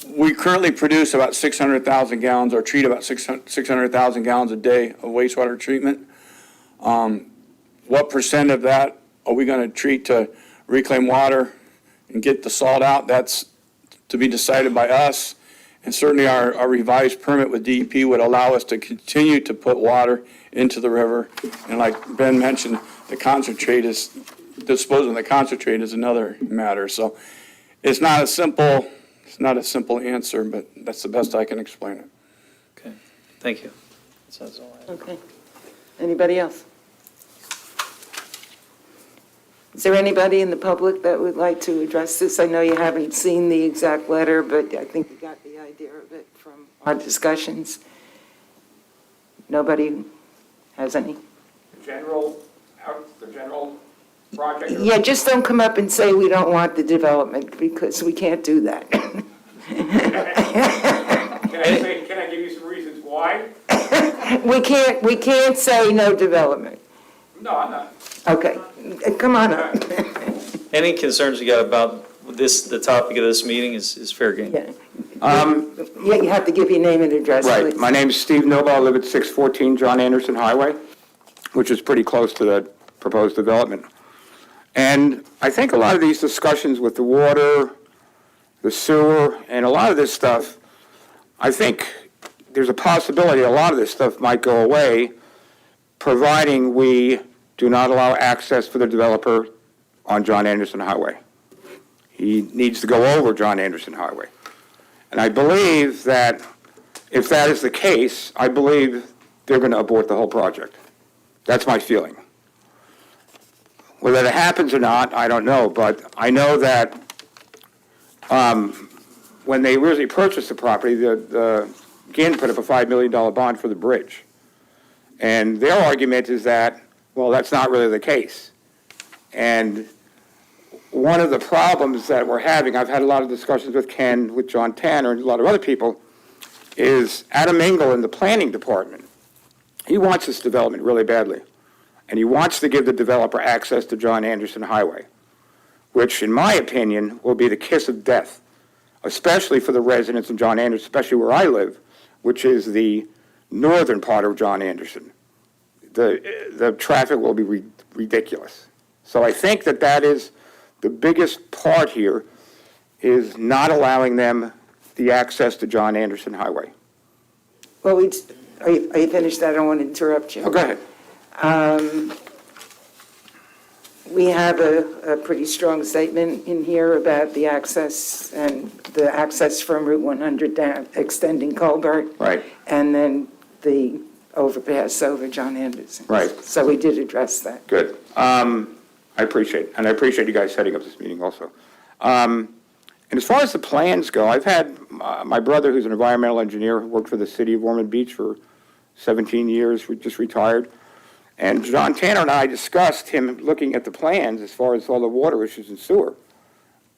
we currently produce about 600,000 gallons, or treat about 600,000 gallons a day of wastewater treatment. What percent of that are we going to treat to reclaim water and get the salt out? That's to be decided by us. And certainly our revised permit with DEP would allow us to continue to put water into the river. And like Ben mentioned, disposing of the concentrate is another matter. So it's not a simple answer, but that's the best I can explain it. Okay, thank you. That's all I have. Okay. Anybody else? Is there anybody in the public that would like to address this? I know you haven't seen the exact letter, but I think you got the idea of it from our discussions. Nobody has any? The general project. Yeah, just don't come up and say we don't want the development, because we can't do that. Can I give you some reasons why? We can't say no development. No, I'm not. Okay, come on up. Any concerns you got about the topic of this meeting is fair game. Yeah, you have to give your name and address, Right. please. My name is Steve Noble. I live at 614 John Anderson Highway, which is pretty close to the proposed development. And I think a lot of these discussions with the water, the sewer, and a lot of this stuff, I think there's a possibility a lot of this stuff might go away, providing we do not allow access for the developer on John Anderson Highway. He needs to go over John Anderson Highway. And I believe that if that is the case, I believe they're going to abort the whole project. That's my feeling. Whether that happens or not, I don't know, but I know that when they originally purchased the property, the GIN put up a $5 million bond for the bridge. And their argument is that, well, that's not really the case. And one of the problems that we're having, I've had a lot of discussions with Ken, with John Tanner, and a lot of other people, is Adam Engel in the planning department. He wants this development really badly. And he wants to give the developer access to John Anderson Highway, which, in my opinion, will be the kiss of death, especially for the residents of John Anderson, especially where I live, which is the northern part of John Anderson. The traffic will be ridiculous. So I think that is the biggest part here, is not allowing them the access to John Anderson Highway. Well, are you finished? I don't want to interrupt you. Oh, go ahead. We have a pretty strong statement in here about the access, and the access from Route 100 down, extending Colbert. Right. And then the overpass over John Anderson. Right. So we did address that. Good. I appreciate it, and I appreciate you guys setting up this meeting also. And as far as the plans go, I've had my brother, who's an environmental engineer, who worked for the city of Ormond Beach for 17 years, just retired. And John Tanner and I discussed him looking at the plans as far as all the water issues and sewer.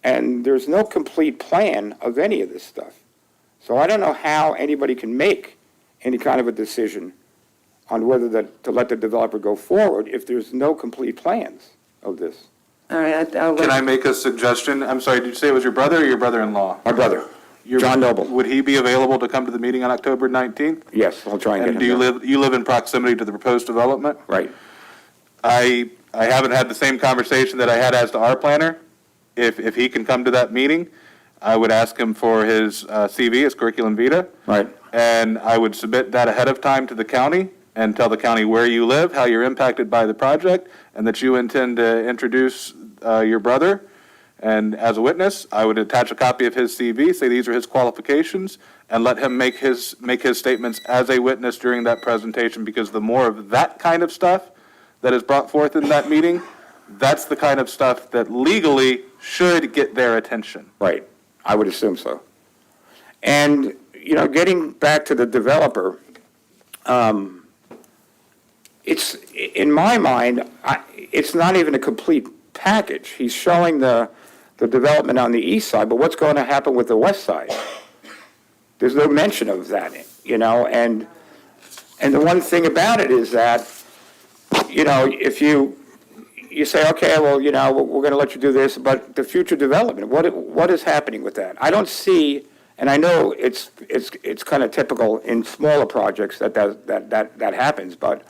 And there's no complete plan of any of this stuff. So I don't know how anybody can make any kind of a decision on whether to let the developer go forward if there's no complete plans of this. All right, I'll Can I let, make a suggestion? I'm sorry, did you say it was your brother or your brother-in-law? My brother, John Noble. Would he be available to come to the meeting on October 19th? Yes, I'll try and get him And do you there. you live in proximity to the proposed development? Right. I haven't had the same conversation that I had as to our planner. If he can come to that meeting, I would ask him for his CV, his curriculum vitae. Right. And I would submit that ahead of time to the county and tell the county where you live, how you're impacted by the project, and that you intend to introduce your brother. And as a witness, I would attach a copy of his CV, say these are his qualifications, and let him make his statements as a witness during that presentation, because the more of that kind of stuff that is brought forth in that meeting, that's the kind of stuff that legally should get their attention. Right, I would assume so. And, you know, getting back to the developer, it's, in my mind, it's not even a complete package. He's showing the development on the east side, but what's going to happen with the west side? There's no mention of that, you know, and the one thing about it is that, you know, if you say, okay, well, you know, we're going to let you do this, but the future development, what is happening with that? I don't see, and I know it's kind of typical in smaller projects that happens, but,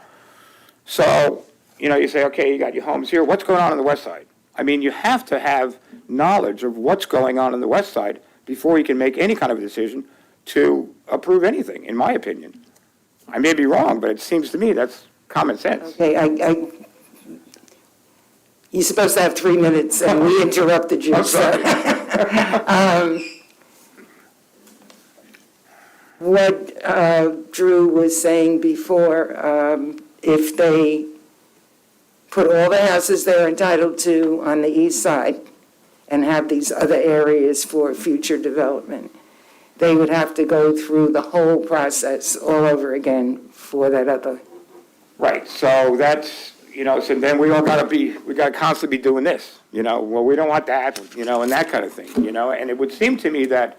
so, you know, you say, okay, you got your homes here, what's going on the west side? I mean, you have to have knowledge of what's going on the west side before you can make any kind of a decision to approve anything, in my opinion. I may be wrong, but it seems to me that's common sense. okay, you're supposed to have 3 minutes, and we interrupted you, I'm so. sorry. What Drew was saying before, if they put all the houses they're entitled to on the east side and have these other areas for future development, they would have to go through the whole process all over again for that other. Right, so that's, you know, so then we got to constantly be doing this, you know, well, we don't want that, you know, and that kind of thing, you know, and it would seem to me that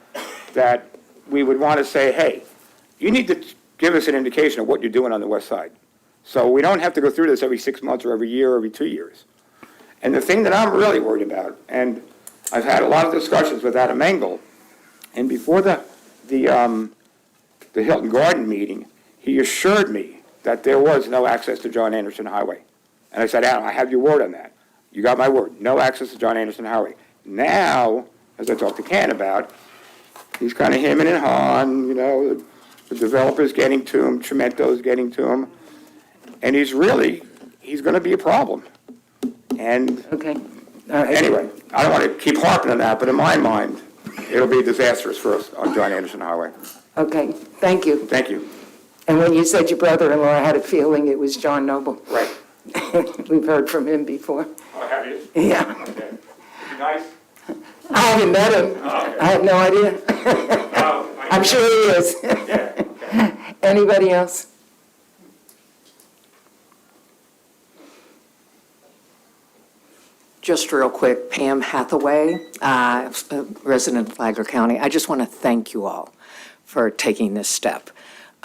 we would want to say, hey, you need to give us an indication of what you're doing on the west side. So we don't have to go through this every 6 months or every year or every 2 years. And the thing that I'm really worried about, and I've had a lot of discussions with Adam Engel, and before the Hilton Garden meeting, he assured me that there was no access to John Anderson Highway. And I said, Adam, I have your word on that. You got my word, no access to John Anderson Highway. Now, as I talked to Ken about, he's kind of hemming and hawing, you know, the developer's getting to him, Tremento's getting to him, and he's going to be a problem. And Okay. All right. anyway, I don't want to keep harping on that, but in my mind, it'll be disastrous for us on John Anderson Highway. Okay, thank you. Thank you. And when you said your brother-in-law, I had a feeling it was John Noble. Right. We've heard from him before. Oh, have you? Yeah. Okay. Is he nice? I haven't met him. okay. I have no idea. Oh, I'm sure he is. Yeah, okay. Anybody else? Just real quick, Pam Hathaway, resident of Flagler County. I just want to thank you all for taking this step.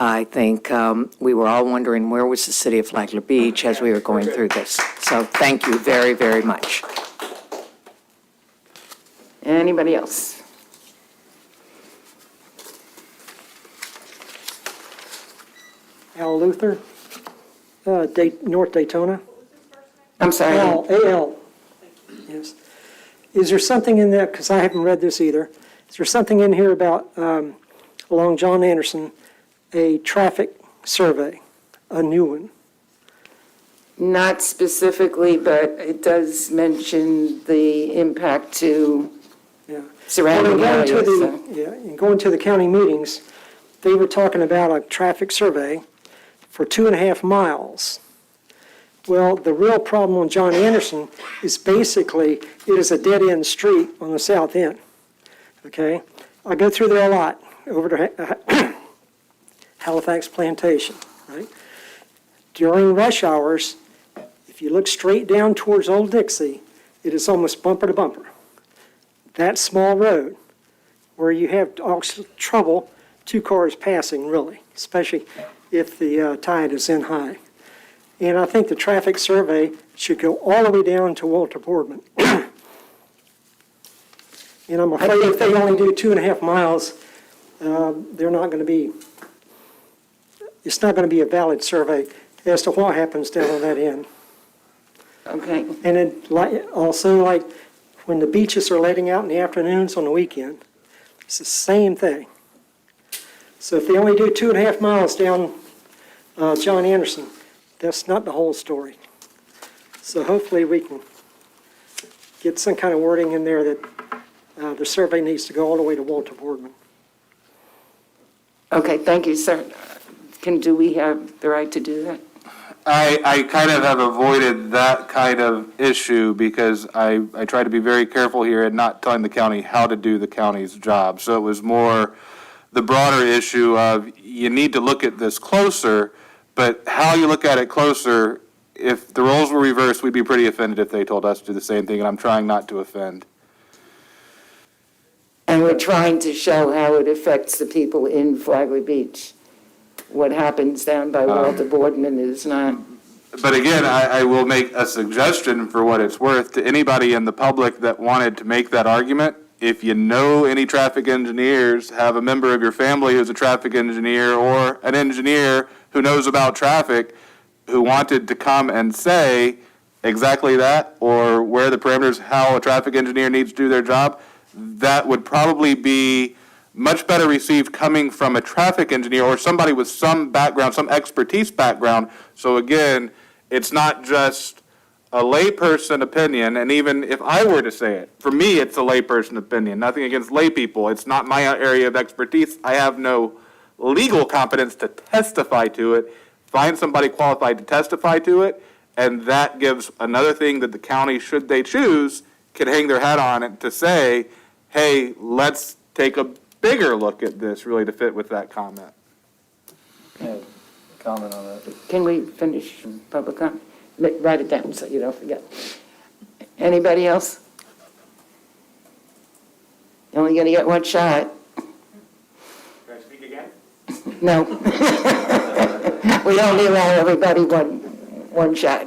I think we were all wondering where was the city of Flagler Beach as we were going through this. So thank you very, very much. Anybody else? Al Luther, North Daytona. I'm sorry. Al, A-L. Yes. Is there something in that, because I haven't read this either, is there something in here about, along John Anderson, a traffic survey, a new one? Not specifically, but it does mention the impact to Yeah. surrounding Well, areas. so- Yeah, in going to the county meetings, they were talking about a traffic survey for 2.5 miles. Well, the real problem on John Anderson is basically, it is a dead-end street on the south end, okay? I go through there a lot, over to Halifax Plantation, right? during rush hours, if you look straight down towards Old Dixie, it is almost bumper to bumper. That small road where you have also trouble, 2 cars passing really, especially if the tide is in high. And I think the traffic survey should go all the way down to Walter Boardman. And I'm afraid if they only do 2.5 miles, they're not going to be, it's not going to be a valid survey as to what happens down on that end. Okay, And then also like when the beaches are letting out in the afternoons on the weekend, it's the same thing. So if they only do 2.5 miles down John Anderson, that's not the whole story. So hopefully we can get some kind of wording in there that the survey needs to go all the way to Walter Boardman. okay, thank you, sir. Do we have the right to do that? I kind of have avoided that kind of issue because I try to be very careful here and not telling the county how to do the county's job. So it was more the broader issue of you need to look at this closer, but how you look at it closer, if the roles were reversed, we'd be pretty offended if they told us to do the same thing, and I'm trying not to offend. And we're trying to show how it affects the people in Flagler Beach. What happens down by Walter Boardman is not. But again, I will make a suggestion for what it's worth to anybody in the public that wanted to make that argument. If you know any traffic engineers, have a member of your family who's a traffic engineer or an engineer who knows about traffic who wanted to come and say exactly that or where the parameters, how a traffic engineer needs to do their job, that would probably be much better received coming from a traffic engineer or somebody with some background, some expertise background. So again, it's not just a layperson opinion, and even if I were to say it, for me, it's a layperson opinion. Nothing against lay people. It's not my area of expertise. I have no legal competence to testify to it. Find somebody qualified to testify to it, and that gives another thing that the county, should they choose, can hang their hat on it to say, hey, let's take a bigger look at this, really, to fit with that comment. Yeah, comment on that. Can we finish public comment? Write it down so you don't forget. Anybody else? You're only going to get one shot. Can I speak again? No. We only allow everybody one shot.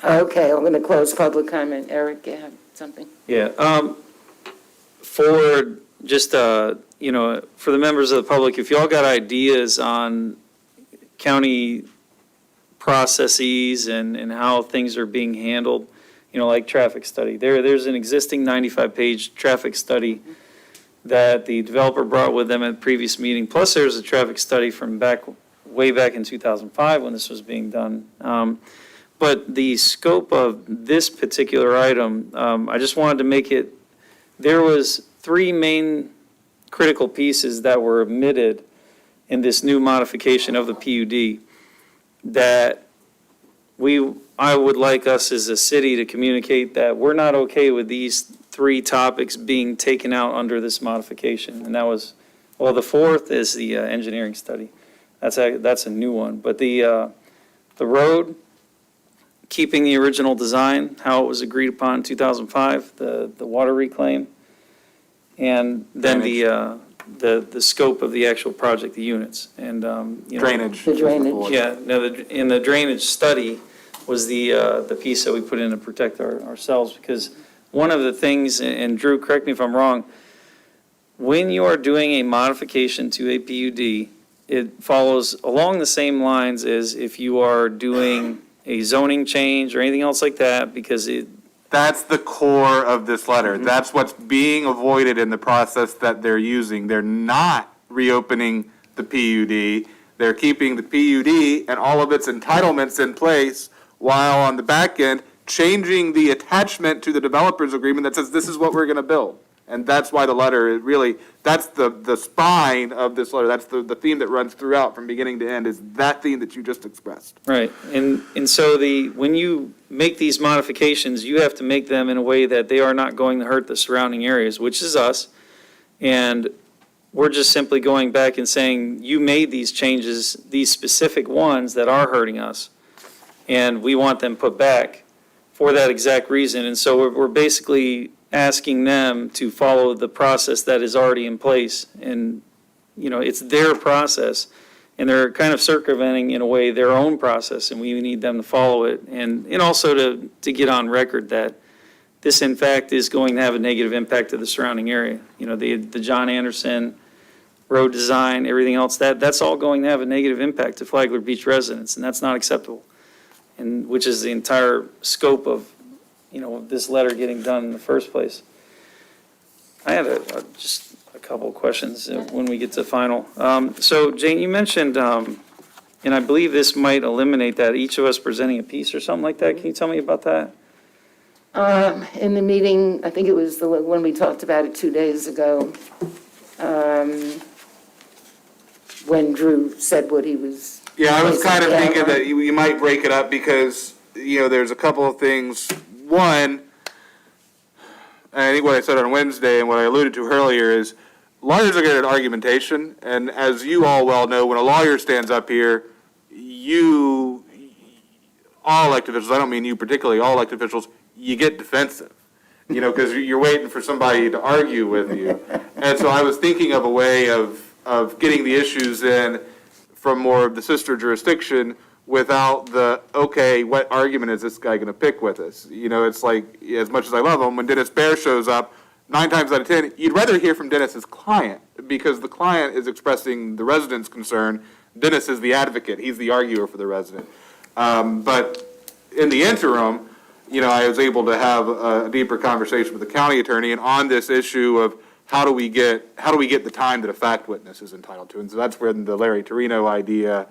Okay, I'm going to close public comment. Eric, you have something? Yeah, for just, you know, for the members of the public, if y'all got ideas on county processes and how things are being handled, you know, like traffic study. There's an existing 95-page traffic study that the developer brought with them at the previous meeting. Plus, there's a traffic study from way back in 2005 when this was being done. But the scope of this particular item, I just wanted to make it, there was 3 main critical pieces that were omitted in this new modification of the PUD that I would like us as a city to communicate that we're not okay with these 3 topics being taken out under this modification. And that was, well, the 4th is the engineering study. That's a new one. But the road, keeping the original design, how it was agreed upon in 2005, the water reclaim, and then the scope of the actual project, the units, and, you know. Drainage. The drainage. Yeah, no, in the drainage study was the piece that we put in to protect ourselves, because one of the things, and Drew, correct me if I'm wrong, when you are doing a modification to a PUD, it follows along the same lines as if you are doing a zoning change or anything else like that, because That's the core of this letter. Mm-hmm. That's what's being avoided in the process that they're using. They're not reopening the PUD. They're keeping the PUD and all of its entitlements in place, while on the back end, changing the attachment to the developer's agreement that says this is what we're going to build. And that's why the letter is really, that's the spine of this letter. That's the theme that runs throughout from beginning to end, is that theme that you just expressed. right, and so when you make these modifications, you have to make them in a way that they are not going to hurt the surrounding areas, which is us. And We're just simply going back and saying, you made these changes, these specific ones that are hurting us, and we want them put back for that exact reason. And so we're basically asking them to follow the process that is already in place. And, it's their process, and they're kind of circumventing, in a way, their own process, and we need them to follow it. And also to get on record that this, in fact, is going to have a negative impact to the surrounding area. The John Anderson road design, everything else, that's all going to have a negative impact to Flagler Beach residents, and that's not acceptable. And which is the entire scope of, this letter getting done in the first place. I had just a couple of questions when we get to final. So Jane, you mentioned, and I believe this might eliminate that, each of us presenting a piece or something like that. Can you tell me about that? In the meeting, I think it was the one we talked about it 2 days ago, when Drew said what he was. Yeah, I was kind of thinking that you might break it up because, there's a couple of things. One, I think what I said on Wednesday and what I alluded to earlier is lawyers are good at argumentation, and as you all well know, when a lawyer stands up here, all elected officials, I don't mean you particularly, all elected officials, you get defensive, because you're waiting for somebody to argue with you. And so I was thinking of a way of getting the issues in from more of the sister jurisdiction without the, okay, what argument is this guy going to pick with us? It's like, as much as I love him, when Dennis Bear shows up, 9 times out of 10, you'd rather hear from Dennis's client, because the client is expressing the resident's concern. Dennis is the advocate. He's the arguer for the resident. But in the interim, I was able to have a deeper conversation with the county attorney, and on this issue of how do we get the time that a fact witness is entitled to? And so that's where the Larry Torino idea,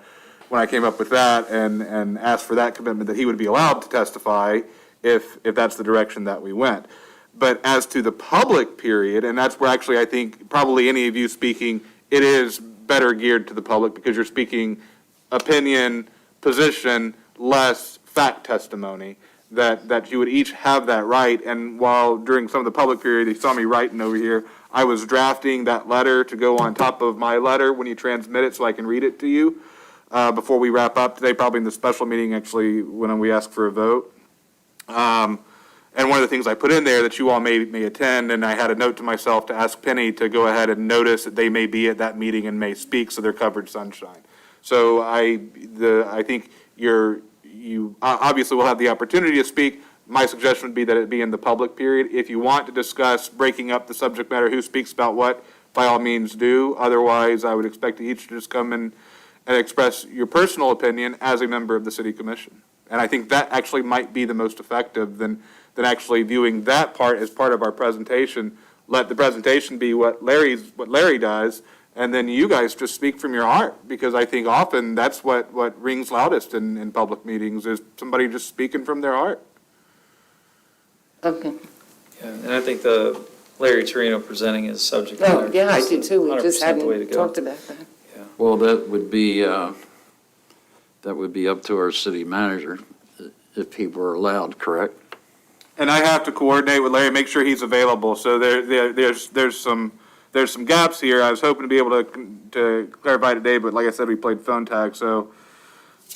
when I came up with that and asked for that commitment that he would be allowed to testify if that's the direction that we went. But as to the public period, and that's where actually I think probably any of you speaking, it is better geared to the public because you're speaking opinion, position, less fact testimony, that you would each have that right. And while during some of the public period, you saw me writing over here, I was drafting that letter to go on top of my letter when you transmit it so I can read it to you before we wrap up today, probably in the special meeting actually when we ask for a vote. And one of the things I put in there that you all may attend, and I had a note to myself to ask Penny to go ahead and notice that they may be at that meeting and may speak, so they're covered sunshine. So I think you obviously will have the opportunity to speak. My suggestion would be that it be in the public period. If you want to discuss breaking up the subject matter, who speaks about what, by all means do. Otherwise, I would expect each to just come in and express your personal opinion as a member of the city commission. And I think that actually might be the most effective than actually viewing that part as part of our presentation. Let the presentation be what Larry does, and then you guys just speak from your heart, because I think often that's what rings loudest in public meetings is somebody just speaking from their heart. Okay. Yeah, and I think the Larry Torino presenting his subject matter. Oh, yeah, I do too. We just 100% the way to hadn't go. talked about that. Well, that would be up to our city manager if he were allowed, correct? And I have to coordinate with Larry, make sure he's available. So there's some gaps here. I was hoping to be able to clarify today, but like I said, we played phone tag. So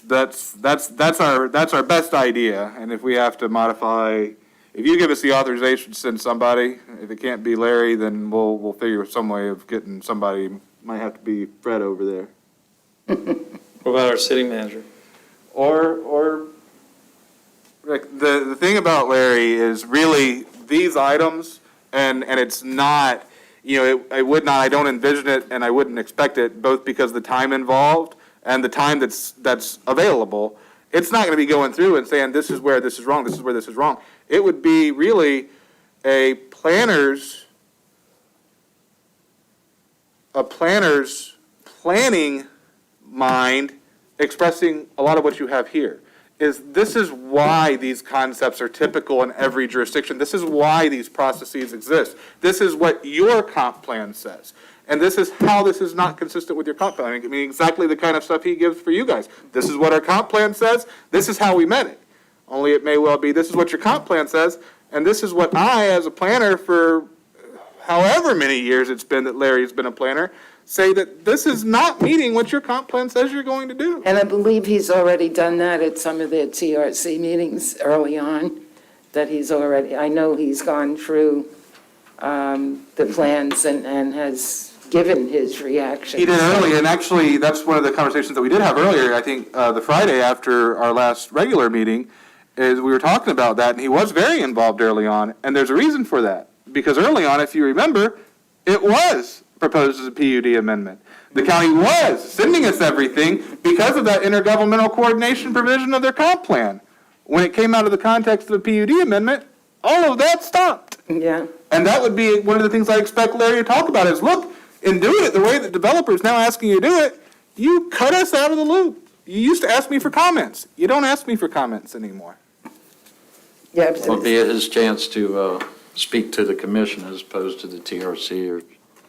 that's our best idea. And if we have to modify, if you give us the authorization to send somebody, if it can't be Larry, then we'll figure some way of getting somebody. Might have to be Fred over there. What about our city manager? Or Rick, the thing about Larry is really these items, and it's not, I don't envision it and I wouldn't expect it, both because of the time involved and the time that's available. It's not going to be going through and saying this is where this is wrong, this is where this is wrong. It would be really a planner's planning mind expressing a lot of what you have here. This is why these concepts are typical in every jurisdiction. This is why these processes exist. This is what your comp plan says. And this is how this is not consistent with your comp plan. I mean, exactly the kind of stuff he gives for you guys. This is what our comp plan says. This is how we met it. Only it may well be this is what your comp plan says, and this is what I, as a planner for however many years it's been that Larry's been a planner, say that this is not meeting what your comp plan says you're going to do. And I believe he's already done that at some of the TRC meetings early on, that I know he's gone through the plans and has given his reaction. He did early, and actually, that's one of the conversations that we did have earlier, I think, the Friday after our last regular meeting, is we were talking about that, and he was very involved early on, and there's a reason for that. Because early on, if you remember, it was proposed as a PUD amendment. The county was sending us everything because of that intergovernmental coordination provision of their comp plan. When it came out of the context of the PUD amendment, all of that stopped. Yeah. And that would be one of the things I expect Larry to talk about is, look, in doing it the way that developers now asking you to do it, you cut us out of the loop. You used to ask me for comments. You don't ask me for comments anymore. Yeah. It'll be his chance to speak to the commission as opposed to the TRC or.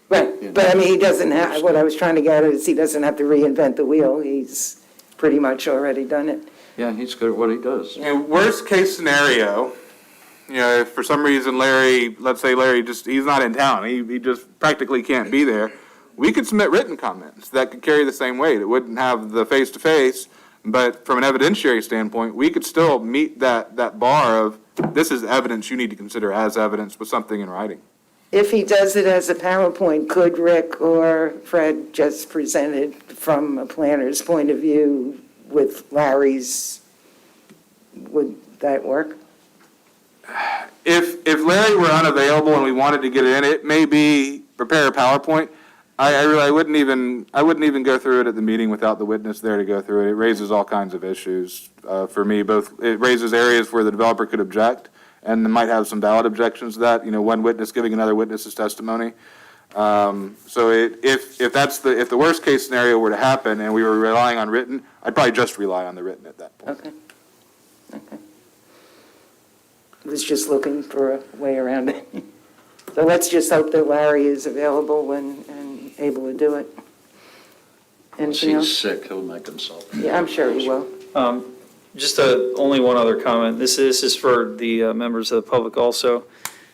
Right, but I mean, he doesn't have, what I was trying to get at is he doesn't have to reinvent the wheel. He's pretty much already done it. Yeah, he's good at what he does. And worst case scenario, if for some reason Larry, let's say Larry he's not in town, he just practically can't be there, we could submit written comments that could carry the same weight. It wouldn't have the face-to-face, but from an evidentiary standpoint, we could still meet that bar of, this is evidence you need to consider as evidence with something in writing. If he does it as a PowerPoint, could Rick or Fred just present it from a planner's point of view with Larry's, would that work? If Larry were unavailable and we wanted to get it in, it may be prepare a PowerPoint. I wouldn't even go through it at the meeting without the witness there to go through it. It raises all kinds of issues for me. Both it raises areas where the developer could object and might have some valid objections to that. One witness giving another witness's testimony. So if the worst case scenario were to happen and we were relying on written, I'd probably just rely on the written at that point. Okay. Was just looking for a way around it. So let's just hope that Larry is available and able to do it. If Anything he's else? sick, he'll make himself. Yeah, I'm sure he will. Just only one other comment. This is for the members of the public also.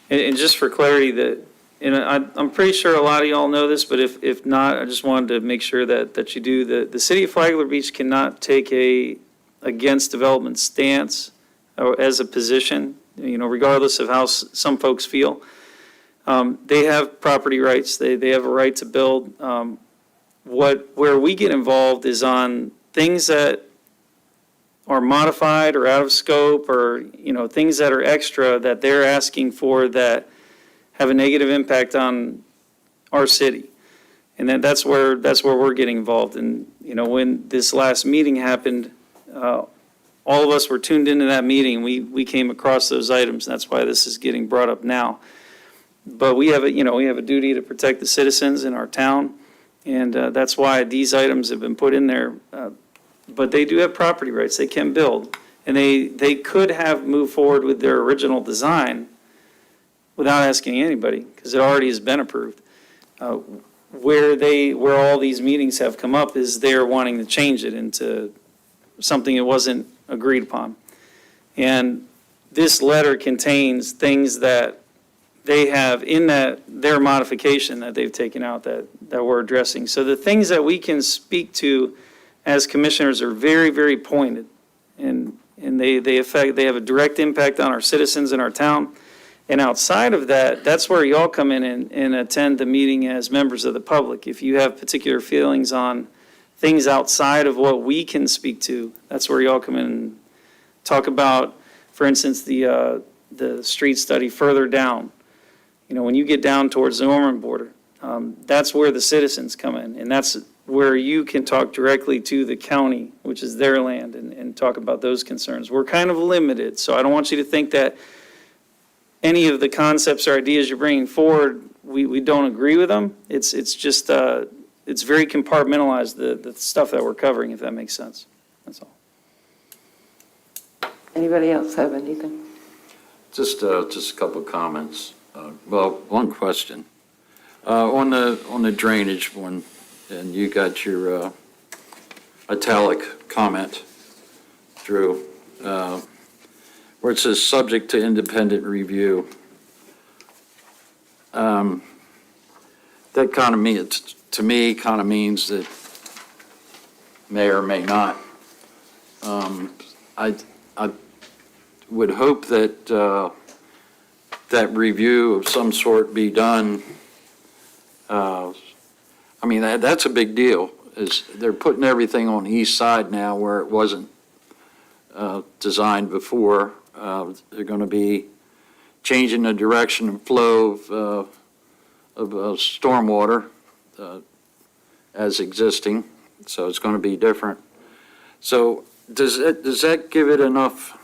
And just for clarity, I'm pretty sure a lot of y'all know this, but if not, I just wanted to make sure that you do. The city of Flagler Beach cannot take a against development stance or as a position, regardless of how some folks feel. They have property rights. They have a right to build. Where we get involved is on things that are modified or out of scope or, things that are extra that they're asking for that have a negative impact on our city. And that's where we're getting involved. And, when this last meeting happened, all of us were tuned into that meeting. We came across those items. And that's why this is getting brought up now. But we have a duty to protect the citizens in our town. And that's why these items have been put in there. But they do have property rights. They can build. And they could have moved forward with their original design without asking anybody, because it already has been approved. Where all these meetings have come up is they're wanting to change it into something that wasn't agreed upon. And this letter contains things that they have in their modification that they've taken out that we're addressing. So the things that we can speak to as commissioners are very, very pointed. And they have a direct impact on our citizens in our town. And outside of that, that's where y'all come in and attend the meeting as members of the public. If you have particular feelings on things outside of what we can speak to, that's where y'all come in and talk about, for instance, the street study further down. When you get down towards the Norman border, that's where the citizens come in. And that's where you can talk directly to the county, which is their land, and talk about those concerns. We're kind of limited, so I don't want you to think that any of the concepts or ideas you're bringing forward, we don't agree with them. It's just, it's very compartmentalized, the stuff that we're covering, if that makes sense. That's all. Anybody else have anything? Just a couple of comments. Well, one question. On the drainage one, and you got your italic comment, Drew, where it says subject to independent review. that kind of means, to me, kind of means that may or may not. I would hope that, that review of some sort be done. I mean, that's a big deal, is they're putting everything on the east side now where it wasn't designed before. They're going to be changing the direction and flow of stormwater as existing, so it's going to be different. So does that give it enough?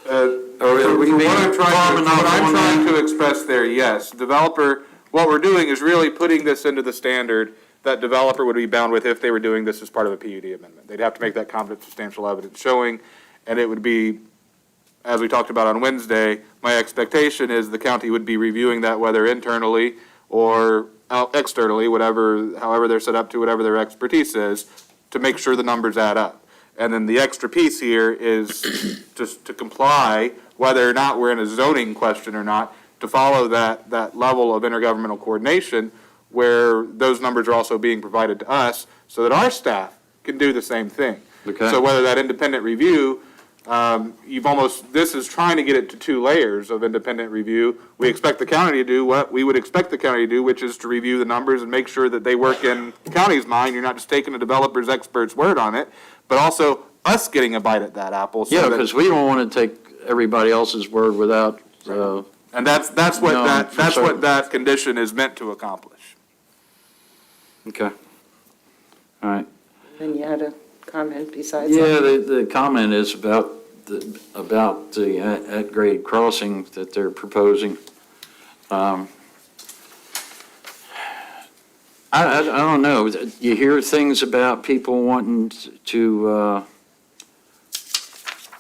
Are we being firm enough What I'm on trying that? to express there, yes, developer, what we're doing is really putting this into the standard that developer would be bound with if they were doing this as part of a PUD amendment. They'd have to make that competent substantial evidence showing, and it would be, as we talked about on Wednesday, my expectation is the county would be reviewing that whether internally or externally, however they're set up to, whatever their expertise is, to make sure the numbers add up. And then the extra piece here is just to comply, whether or not we're in a zoning question or not, to follow that level of intergovernmental coordination where those numbers are also being provided to us so that our staff can do the same thing. Okay. So whether that independent review, this is trying to get it to 2 layers of independent review. We expect the county to do what we would expect the county to do, which is to review the numbers and make sure that they work in the county's mind. You're not just taking a developer's expert's word on it, but also us getting a bite at that apple. So Yeah, that- because we don't want to take everybody else's word without, And that's what No, that, for that's what certain. that condition is meant to accomplish. okay. All right. Then you had a comment besides that? Yeah, the comment is about the at-grade crossing that they're proposing. I don't know. You hear things about people wanting to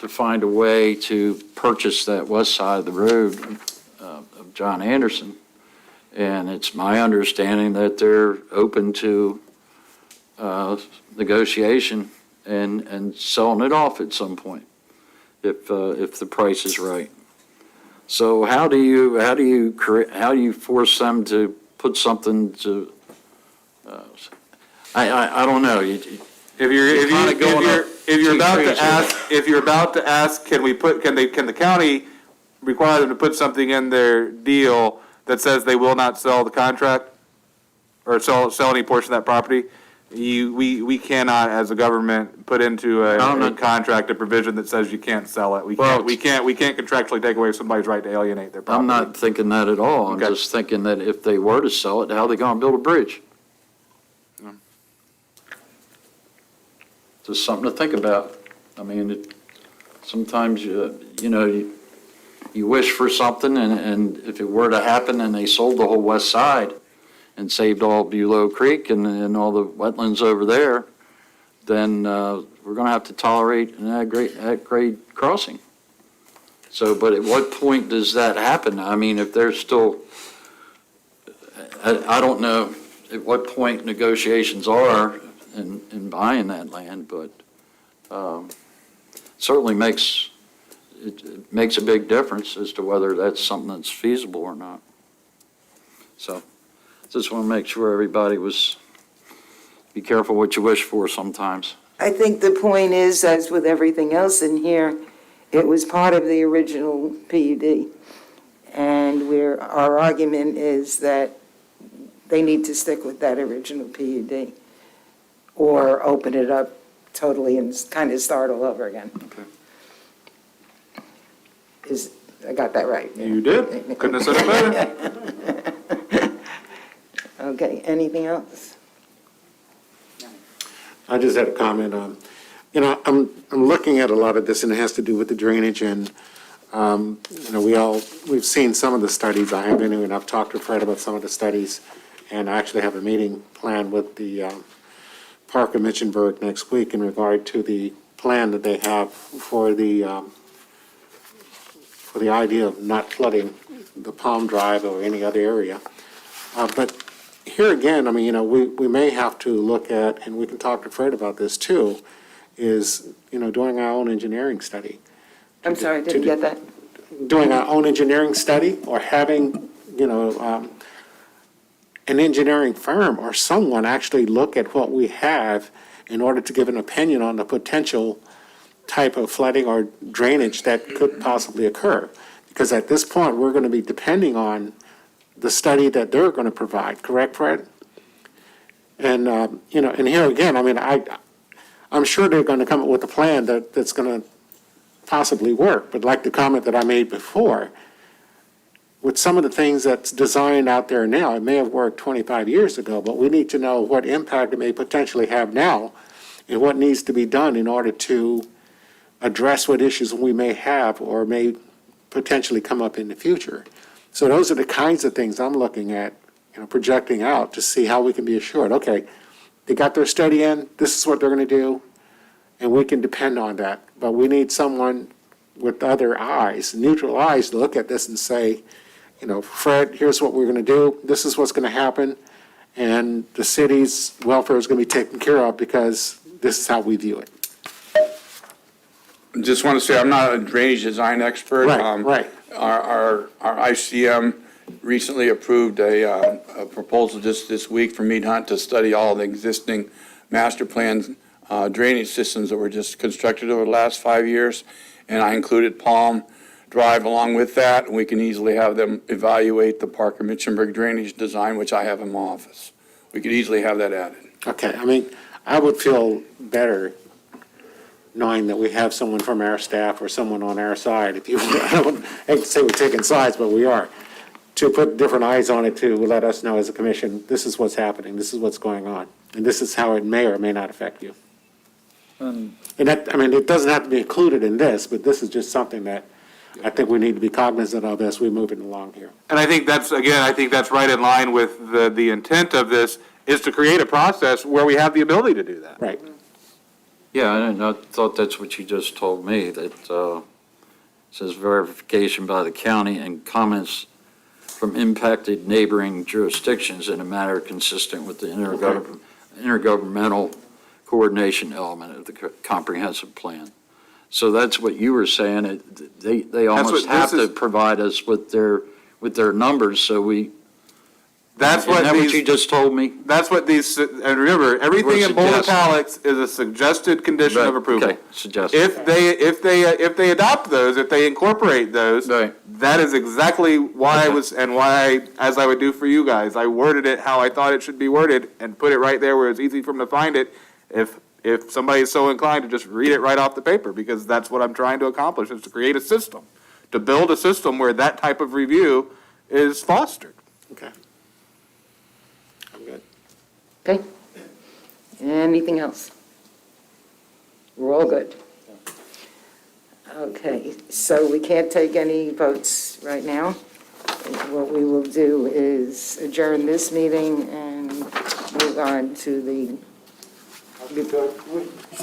find a way to purchase that west side of the road of John Anderson. And it's my understanding that they're open to negotiation and selling it off at some point, if the price is right. So how do you force them to put something to, I don't know. If you're about to ask, can the county require them to put something in their deal that says they will not sell the contract or sell any portion of that property? We cannot, as a government, put into a contract a provision that says you can't sell it. We can't contractually take away somebody's right to alienate their property. I'm not thinking that at all. I'm Okay. just thinking that if they were to sell it, how are they gonna build a bridge? Just something to think about. I mean, sometimes, you wish for something, and if it were to happen and they sold the whole west side and saved all Bulow Creek and all the wetlands over there, then we're going to have to tolerate an at-grade crossing. So, but at what point does that happen? I mean, if they're still, I don't know at what point negotiations are in buying that land, but certainly makes a big difference as to whether that's something that's feasible or not. So, just want to make sure everybody be careful what you wish for sometimes. I think the point is, as with everything else in here, it was part of the original PUD. And our argument is that they need to stick with that original PUD or open it up totally and kind of start all over again. Okay. I got that right? You did. Couldn't have said it better. Okay, anything else? I just had a comment on, I'm looking at a lot of this, and it has to do with the drainage, and, we've seen some of the studies. I haven't even, I've talked to Fred about some of the studies, and I actually have a meeting planned with the Park of Mitchenburg next week in regard to the plan that they have for the idea of not flooding the Palm Drive or any other area. But here again, we may have to look at, and we can talk to Fred about this too, is, doing our own engineering study. I'm sorry, I didn't get that. Doing our own engineering study or having, an engineering firm or someone actually look at what we have in order to give an opinion on the potential type of flooding or drainage that could possibly occur. Because at this point, we're going to be depending on the study that they're going to provide, correct, Fred? And, and here again, I mean, I'm sure they're going to come up with a plan that's going to possibly work. But like the comment that I made before, with some of the things that's designed out there now, it may have worked 25 years ago, but we need to know what impact it may potentially have now and what needs to be done in order to address what issues we may have or may potentially come up in the future. So those are the kinds of things I'm looking at, projecting out to see how we can be assured, okay, they got their study in, this is what they're going to do, and we can depend on that. But we need someone with other eyes, neutral eyes, to look at this and say, Fred, here's what we're going to do, this is what's going to happen, and the city's welfare is going to be taken care of because this is how we view it. Just want to say, I'm not a drainage design expert. Right. Our ICM recently approved a proposal just this week for Mead Hunt to study all the existing master plan drainage systems that were just constructed over the last 5 years. And I included Palm Drive along with that, and we can easily have them evaluate the Parker Mitchenberg drainage design, which I have in my office. We could easily have that added. Okay, I mean, I would feel better knowing that we have someone from our staff or someone on our side, if you, I hate to say we're taking sides, but we are, to put different eyes on it to let us know as a commission, this is what's happening, this is what's going on, and this is how it may or may not affect you. And that, I mean, it doesn't have to be included in this, but this is just something that I think we need to be cognizant of as we move it along here. And I think that's right in line with the intent of this, is to create a process where we have the ability to do that. Right. Yeah, and I thought that's what you just told me, that says verification by the county and comments from impacted neighboring jurisdictions in a manner consistent with the intergovernmental coordination element of the comprehensive plan. So that's what you were saying, they almost have to provide us with their numbers, so we. That's what Isn't that what you just told me? That's what these, and remember, everything in bold italics is a suggested condition of approval. Okay, suggested. If they adopt those, if they incorporate those, Right. that is exactly why as I would do for you guys, I worded it how I thought it should be worded and put it right there where it's easy for them to find it. If somebody is so inclined to just read it right off the paper, because that's what I'm trying to accomplish, is to create a system, to build a system where that type of review is fostered. Okay. I'm good. Okay? Anything else? We're all good. Okay, so we can't take any votes right now. What we will do is adjourn this meeting and move on to the,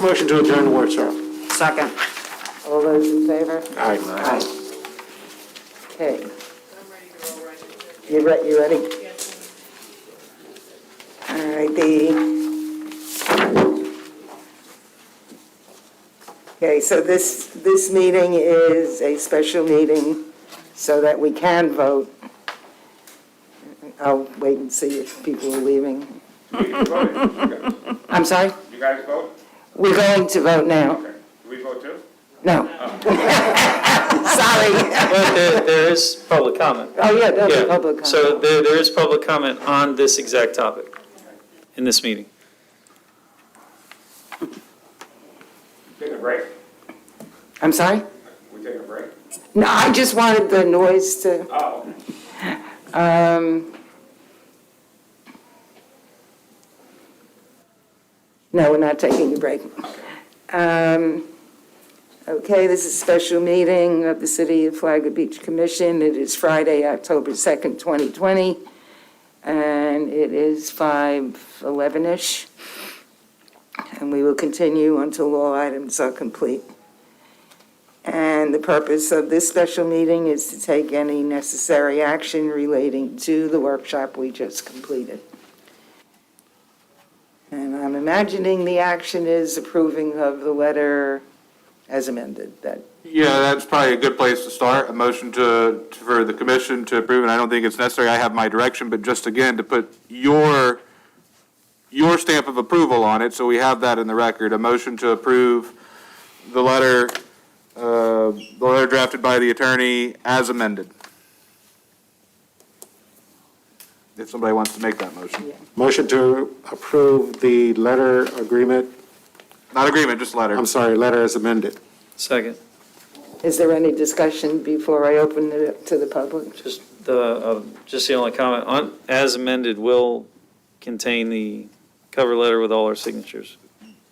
Motion to adjourn the workshop. Second. all those in favor? Aye. Aye. Okay, I'm ready to roll right into it. you ready? Yes. All right, okay, so this meeting is a special meeting so that we can vote. I'll wait and see if people are leaving. I'm sorry? You guys vote? We're going to vote now. Okay. Do we vote too? No. Sorry. But there is public comment. Oh, yeah, that's a Yeah, public comment. so there is public comment on this exact topic in this meeting. Take a break? I'm sorry? We take a break? No, I just wanted the noise to, Oh. no, we're not taking a break. Okay, this is a special meeting of the City of Flagler Beach Commission. It is Friday, October 2nd, 2020, and it is 5:11-ish. And we will continue until all items are complete. And the purpose of this special meeting is to take any necessary action relating to the workshop we just completed. And I'm imagining the action is approving of the letter as amended, that, Yeah, that's probably a good place to start, a motion for the commission to approve, and I don't think it's necessary, I have my direction, but just again, to put your stamp of approval on it, so we have that in the record, a motion to approve the letter drafted by the attorney as amended. If somebody wants to make that motion. Motion to approve the letter agreement, Not agreement, just letter. I'm sorry, letter as amended. Second. is there any discussion before I open it up to the public? Just the only comment, on, as amended will contain the cover letter with all our signatures.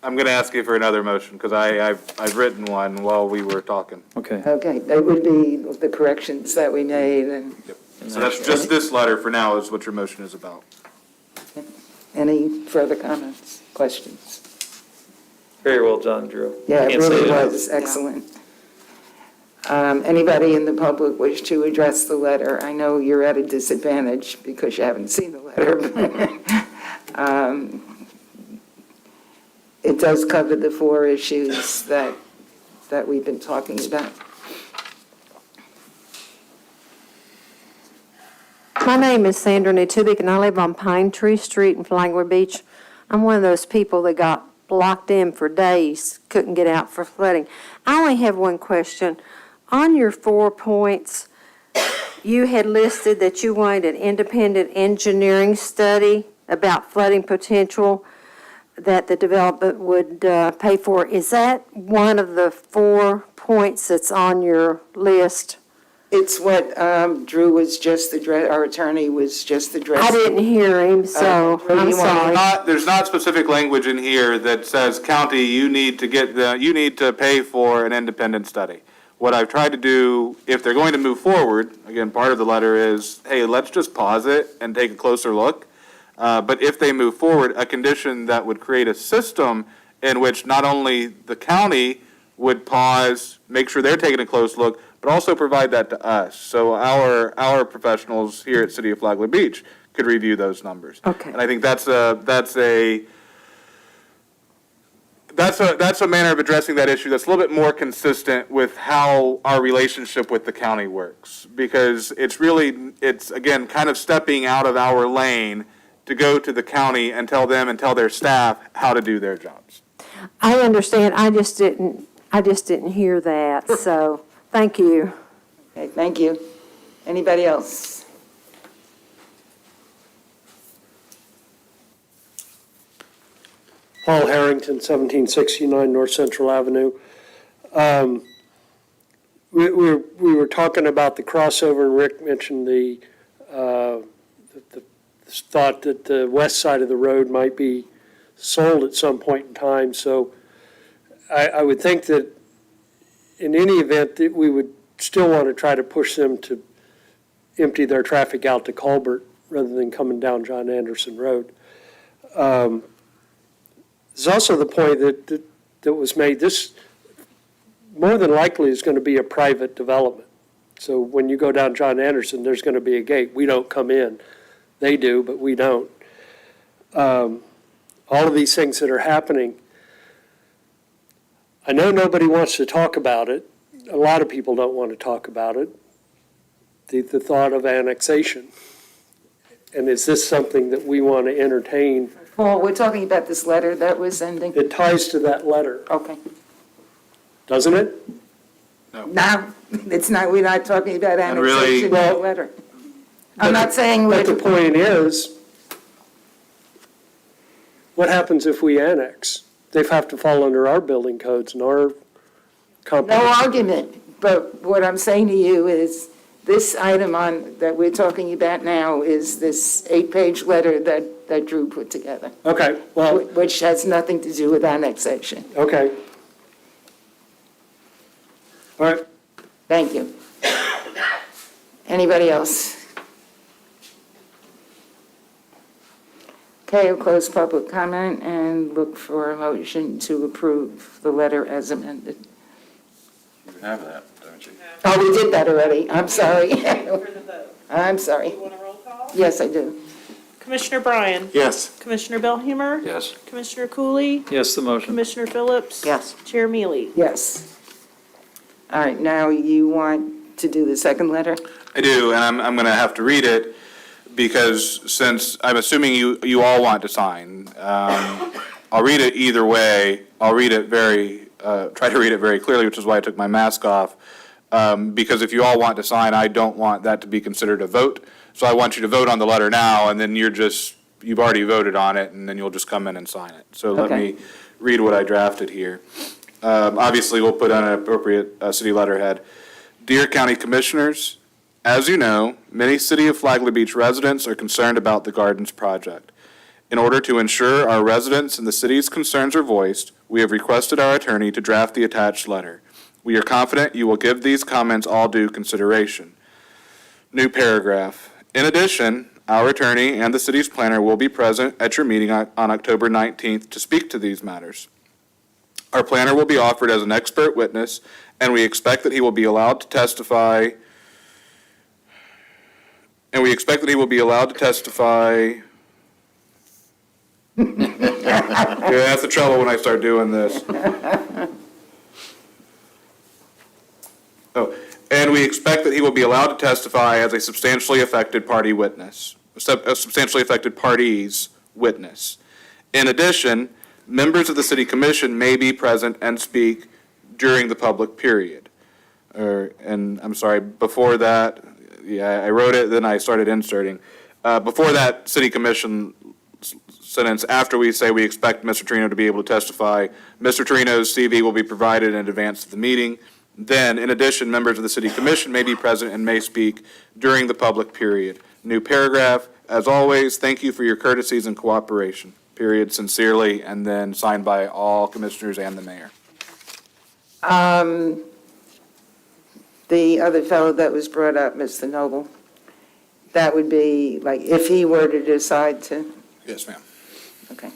I'm going to ask you for another motion, because I've written one while we were talking. Okay. Okay, that would be the corrections that we made, and So that's just this letter for now is what your motion is about. any further comments, questions? Very well done, Drew. Yeah, it Can't say really enough. was excellent. Anybody in the public wish to address the letter? I know you're at a disadvantage because you haven't seen the letter. but, it does cover the 4 issues that we've been talking about. My name is Sandra Natubik, and I live on Pine Tree Street in Flagler Beach. I'm one of those people that got locked in for days, couldn't get out for flooding. I only have one question. On your 4 points, you had listed that you wanted an independent engineering study about flooding potential that the development would pay for. Is that one of the 4 points that's on your list? It's what Drew was just our attorney was just addressing. I didn't hear him, so Drew, I'm you want sorry. There's not specific language in here that says, county, you need to pay for an independent study. What I've tried to do, if they're going to move forward, again, part of the letter is, hey, let's just pause it and take a closer look. But if they move forward, a condition that would create a system in which not only the county would pause, make sure they're taking a close look, but also provide that to us. So our professionals here at City of Flagler Beach could review those numbers. Okay. And I think that's a manner of addressing that issue that's a little bit more consistent with how our relationship with the county works. Because it's again, kind of stepping out of our lane to go to the county and tell their staff how to do their jobs. I understand, I just didn't hear that, so, thank you. Okay, thank you. Anybody else? Paul Harrington, 1769 North Central Avenue. We were talking about the crossover, and Rick mentioned the thought that the west side of the road might be sold at some point in time. So I would think that in any event, that we would still want to try to push them to empty their traffic out to Colbert rather than coming down John Anderson Road. There's also the point that was made, this more than likely is going to be a private development. So when you go down John Anderson, there's going to be a gate. We don't come in. They do, but we don't. All of these things that are happening, I know nobody wants to talk about it. A lot of people don't want to talk about it. The thought of annexation. And is this something that we want to entertain? Paul, we're talking about this letter that we're sending? It ties to that letter, Okay. doesn't it? No, it's not, we're not talking about And really- annexation in the Well, letter. I'm not saying But the we're, point is, what happens if we annex? They have to fall under our building codes and our no comprehensive. argument, but what I'm saying to you is, this item that we're talking about now is this 8-page letter that Drew put together, Okay, well, which has nothing to do with annexation. okay. All right. Thank you. Anybody else? Okay, I'll close public comment and look for a motion to approve the letter as amended. You have that, don't you? Oh, we did that already. I'm sorry. For the vote. I'm sorry. You want a roll call? Yes, I do. Commissioner Bryan? Yes. Commissioner Belhumeur? Yes. Commissioner Cooley? Yes, the motion. Commissioner Phillips? Yes. Chair Mealy? Yes. All right, now you want to do the second letter? I do, and I'm going to have to read it because since I'm assuming you all want to sign, I'll read it either way. I'll read it try to read it very clearly, which is why I took my mask off. Because if you all want to sign, I don't want that to be considered a vote. So I want you to vote on the letter now, and then you've already voted on it, and then you'll just come in and sign it. So let Okay. me read what I drafted here. Obviously, we'll put on an appropriate city letterhead. Dear County Commissioners, as you know, many City of Flagler Beach residents are concerned about the Gardens project. In order to ensure our residents and the city's concerns are voiced, we have requested our attorney to draft the attached letter. We are confident you will give these comments all due consideration. New paragraph. In addition, our attorney and the city's planner will be present at your meeting on October 19th to speak to these matters. Our planner will be offered as an expert witness, and we expect that he will be allowed to testify. Yeah, that's the trouble when I start doing this. Oh, and we expect that he will be allowed to testify as a substantially affected party witness, a substantially affected party's witness. In addition, members of the city commission may be present and speak during the public period. And I'm sorry, before that, yeah, I wrote it, then I started inserting. Before that city commission sentence, after we say we expect Mr. Torino to be able to testify, Mr. Torino's CV will be provided in advance of the meeting. Then, in addition, members of the city commission may be present and may speak during the public period. New paragraph, as always, thank you for your courtesies and cooperation. Period, sincerely, and then signed by all commissioners and the mayor. The other fellow that was brought up, Mr. Noble, that would be, like, if he were to decide to, Yes, ma'am. okay.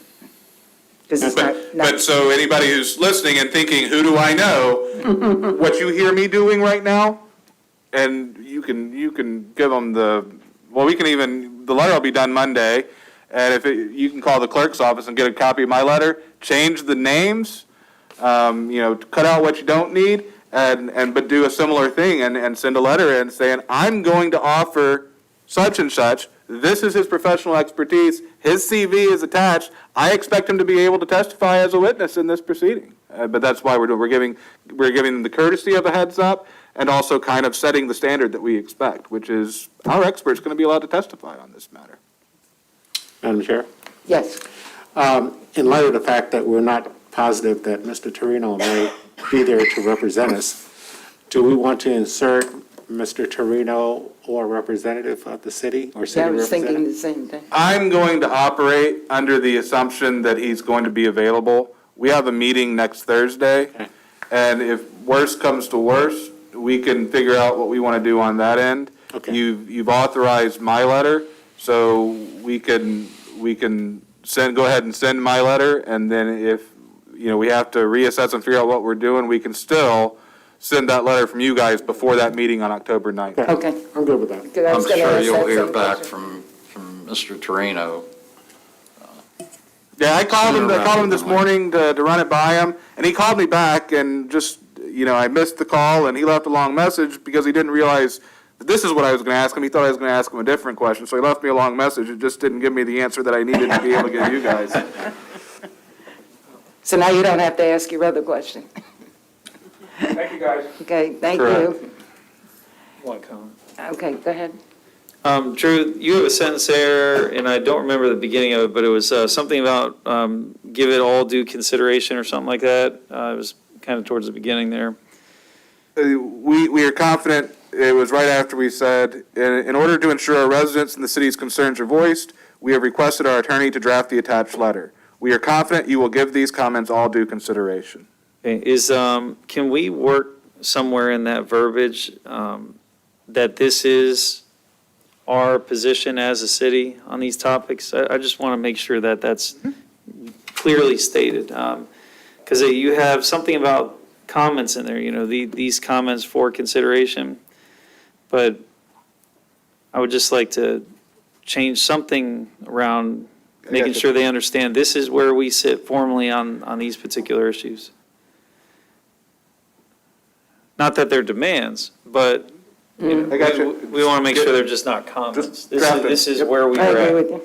Because it's not, But so anybody who's listening and thinking, who do I know? What you hear me doing right now, and you can give them the letter will be done Monday, and you can call the clerk's office and get a copy of my letter, change the names, cut out what you don't need, but do a similar thing and send a letter in saying, I'm going to offer such and such. This is his professional expertise. His CV is attached. I expect him to be able to testify as a witness in this proceeding. But that's why we're giving the courtesy of a heads up and also kind of setting the standard that we expect, which is our expert's going to be allowed to testify on this matter. Madam Chair? yes. In light of the fact that we're not positive that Mr. Torino may be there to represent us, do we want to insert Mr. Torino or representative of the city or city Yeah, I was thinking representative? the same thing. I'm going to operate under the assumption that he's going to be available. We have a meeting next Thursday, Okay. and if worse comes to worse, we can figure out what we want to do on that end. Okay. You've authorized my letter, so we can go ahead and send my letter, and then if, we have to reassess and figure out what we're doing, we can still send that letter from you guys before that meeting on October 9th. Okay. I'm good with that. Because I I'm was gonna sure ask you'll that hear same back question. from Mr. Torino. Yeah, I called him Sooner this rather than morning to run it by him, and he called me back and just, I missed the call, and he left a long message because he didn't realize that this is what I was going to ask him. He thought I was going to ask him a different question, so he left me a long message. It just didn't give me the answer that I needed to be able to give you guys. So now you don't have to ask your other question. Thank you, guys. Okay, thank Correct. you. One comment. Okay, go ahead. Drew, you have a sentence there, and I don't remember the beginning of it, but it was something about give it all due consideration or something like that. It was kind of towards the beginning there. We are confident, it was right after we said, in order to ensure our residents and the city's concerns are voiced, we have requested our attorney to draft the attached letter. We are confident you will give these comments all due consideration. Okay, can we work somewhere in that verbiage that this is our position as a city on these topics? I just want to make sure that that's clearly stated. Because you have something about comments in there, these comments for consideration. But I would just like to change something around making sure they understand this is where we sit formally on these particular issues. Not that they're demands, but I got you. we want to make sure they're just not comments. Just This draft is, it. this is Yep. where we I are agree at. with you.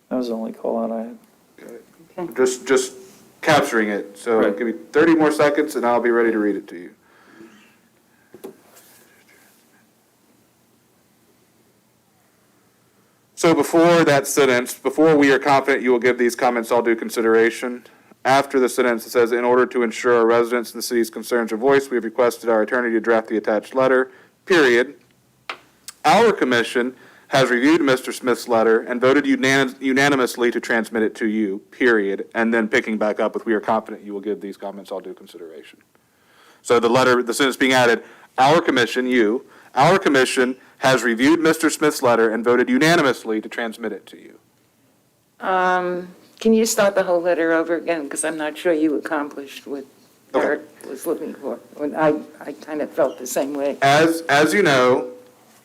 That was the only call out I had. Just capturing it. So Right. give me 30 more seconds and I'll be ready to read it to you. So before that sentence, before we are confident you will give these comments all due consideration, after the sentence it says, in order to ensure our residents and the city's concerns are voiced, we have requested our attorney to draft the attached letter, period. Our commission has reviewed Mr. Smith's letter and voted unanimously to transmit it to you, period, and then picking back up with, we are confident you will give these comments all due consideration. So the letter, the sentence being added, our commission, you, our commission has reviewed Mr. Smith's letter and voted unanimously to transmit it to you. Can you start the whole letter over again? Because I'm not sure you accomplished what Okay. Eric was looking for. When I kind of felt the same way. As you know,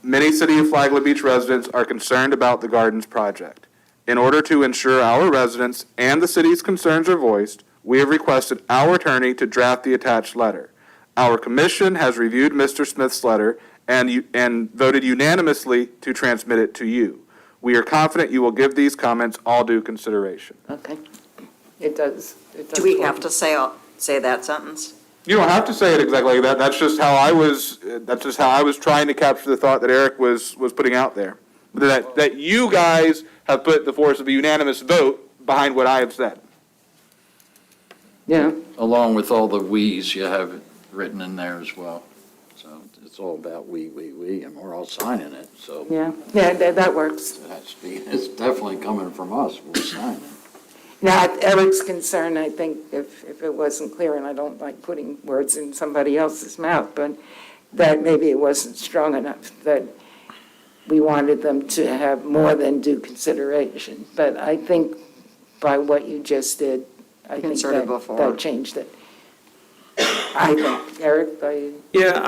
many City of Flagler Beach residents are concerned about the Gardens project. In order to ensure our residents and the city's concerns are voiced, we have requested our attorney to draft the attached letter. Our commission has reviewed Mr. Smith's letter and voted unanimously to transmit it to you. We are confident you will give these comments all due consideration. Okay. It does. Do we have to say that sentence? You don't have to say it exactly like that. That's just how I was trying to capture the thought that Eric was putting out there. That you guys have put the force of a unanimous vote behind what I have said. Yeah. Along with all the we's, you have it written in there as well. So it's all about we, and we're all signing it, so Yeah, that works. it's definitely coming from us, we're signing it. Now, Eric's concern, I think, if it wasn't clear, and I don't like putting words in somebody else's mouth, but that maybe it wasn't strong enough, that we wanted them to have more than due consideration. But I think by what you just did, I think Considered before. that changed it. I think, Eric, Yeah,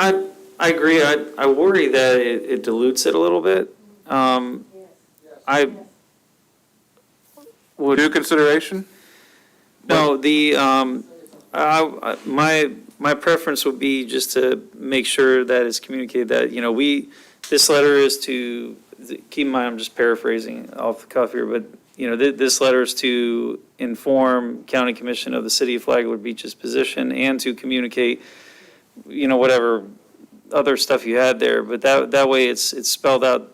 I agree. I worry that it dilutes it a little bit. I would. Due consideration? No, my preference would be just to make sure that it's communicated that, this letter is to, keep in mind, I'm just paraphrasing off the cuff here, but, this letter is to inform County Commission of the City of Flagler Beach's position and to communicate, whatever other stuff you had there, but that way it's spelled out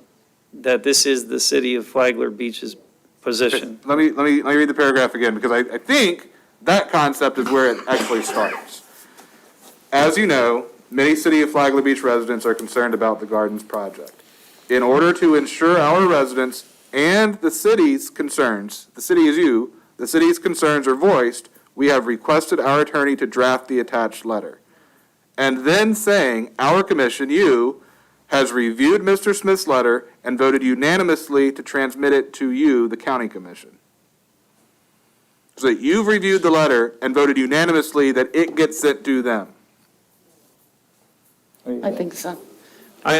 that this is the City of Flagler Beach's position. Let me read the paragraph again, because I think that concept is where it actually starts. As you know, many City of Flagler Beach residents are concerned about the Gardens project. In order to ensure our residents and the city's concerns, the city is you, the city's concerns are voiced, we have requested our attorney to draft the attached letter. And then saying, our commission, you, has reviewed Mr. Smith's letter and voted unanimously to transmit it to you, the county commission. So that you've reviewed the letter and voted unanimously that it gets sent to them. I think so. I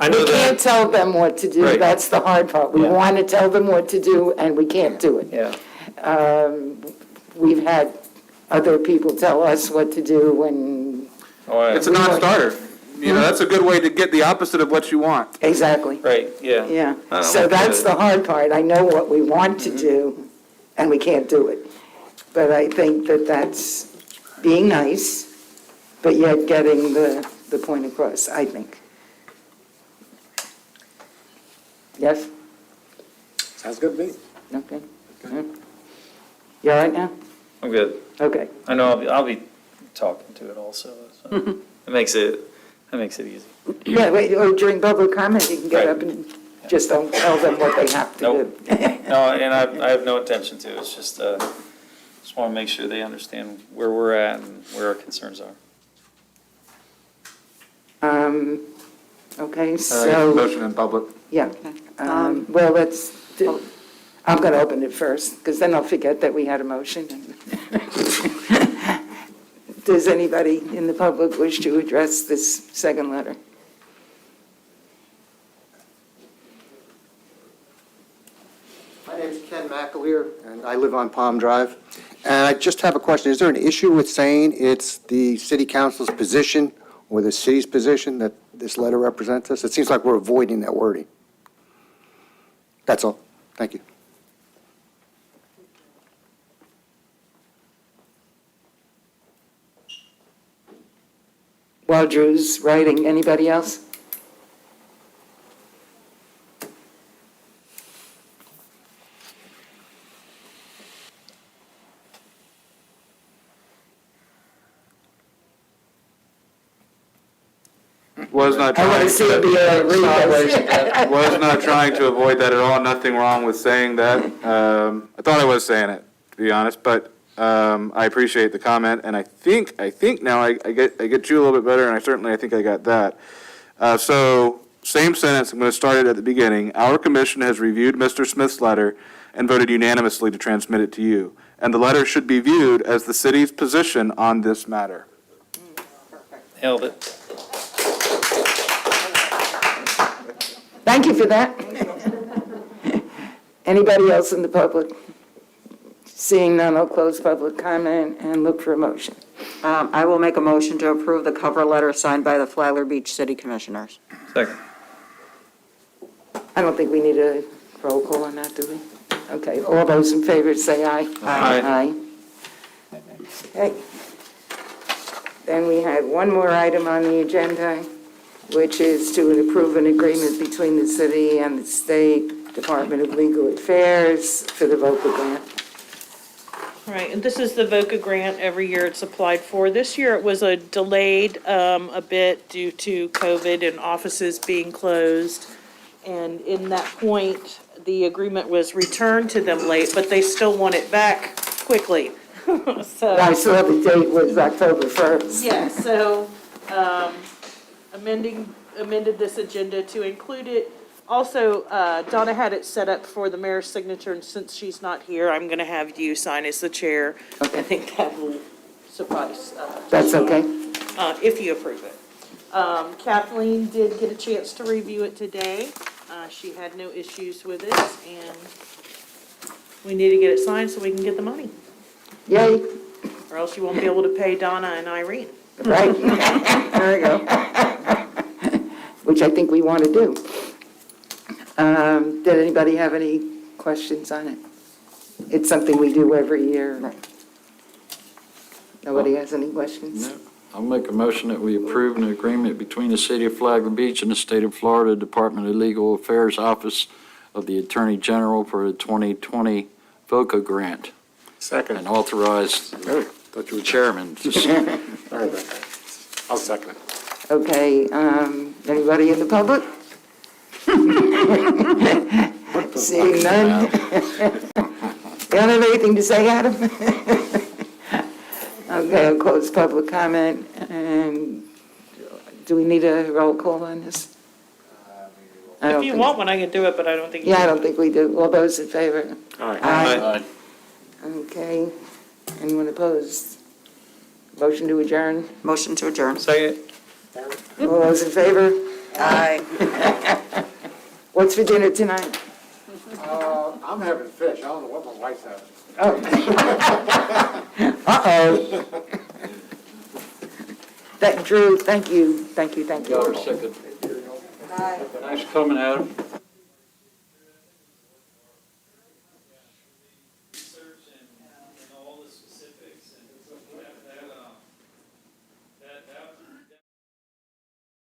know We can't that, tell them what to do. Right. That's the hard part. We Yeah. want to tell them what to do, and we can't do it. yeah. We've had other people tell us what to do when, It's a non-starter. That's a good way to get the opposite of what you want. exactly, Right, yeah. yeah. I don't So like that's that. the hard part. I know what we want to do, and we can't do it. But I think that that's being nice, but yet getting the point across, I think. Yes? Sounds good to me. Okay. You all right now? I'm good. Okay. I know I'll be talking to it also, so that makes it easy. Yeah, wait, or during public comment, you can get Right. up and just don't tell them what they have to do. Nope. No, and I have no intention to, it's just want to make sure they understand where we're at and where our concerns are. Okay, so, Motion in public. yeah. Well, I'm going to open it first, because then I'll forget that we had a motion. Does anybody in the public wish to address this second letter? I live on Palm Drive. And I just have a question. Is there an issue with saying it's the city council's position or the city's position that this letter represents us? It seems like we're avoiding that wording. That's all. Thank you. While Drew's writing, anybody else? Was not I want trying to see it be a was not trying to avoid that at all. Nothing wrong with saying that. I thought I was saying it, to be honest, but I appreciate the comment, and I think now I get you a little bit better, and I think I got that. So, same sentence, I'm going to start it at the beginning. Our commission has reviewed Mr. Smith's letter and voted unanimously to transmit it to you, and the letter should be viewed as the city's position on this matter. Nailed it. Thank you for that. Anybody else in the public? Seeing none, I'll close public comment and look for a motion. I will make a motion to approve the cover letter signed by the Flagler Beach City Commissioners. Second. I don't think we need a roll call on that, do we? Okay, all those in favor say aye. Aye. Aye. Okay. Then we have one more item on the agenda, which is to approve an agreement between the city and the State Department of Legal Affairs for the VOCA grant. Right, and this is the VOCA grant. Every year it's applied for. This year it was delayed a bit due to COVID and offices being closed. And in that point, the agreement was returned to them late, but they still want it back quickly. So. I saw the date was October 1st. Yeah, so amended this agenda to include it. Also, Donna had it set up for the mayor's signature, and since she's not here, I'm going to have you sign as the chair. Okay. I think that will suffice. That's okay. If you approve it. Kathleen did get a chance to review it today. She had no issues with it, and we need to get it signed so we can get the money. Yay. Or else you won't be able to pay Donna and Irene. Right. There you go. Which I think we want to do. Did anybody have any questions on it? It's something we do every year. Nobody has any questions? No. I'll make a motion that we approve an agreement between the City of Flagler Beach and the State of Florida Department of Legal Affairs Office of the Attorney General for the 2020 VOCA grant. Second. And authorize the chairman to sign. Sorry about that. I'll second it. Okay, anybody in the public? Seeing none? You don't have anything to say, Adam? Okay, I'll close public comment, and do we need a roll call on this? If you want one, I can do it, but I don't think you Yeah, I do. don't think we do. All those in favor? Aye. Okay, anyone opposed? Motion to adjourn? Motion to adjourn. Second. All those in favor? Aye. What's for dinner tonight? I'm having fish. I don't know what my wife's having. Oh. Uh-oh. Drew, thank you. Y'all are second. Thanks for coming, Adam.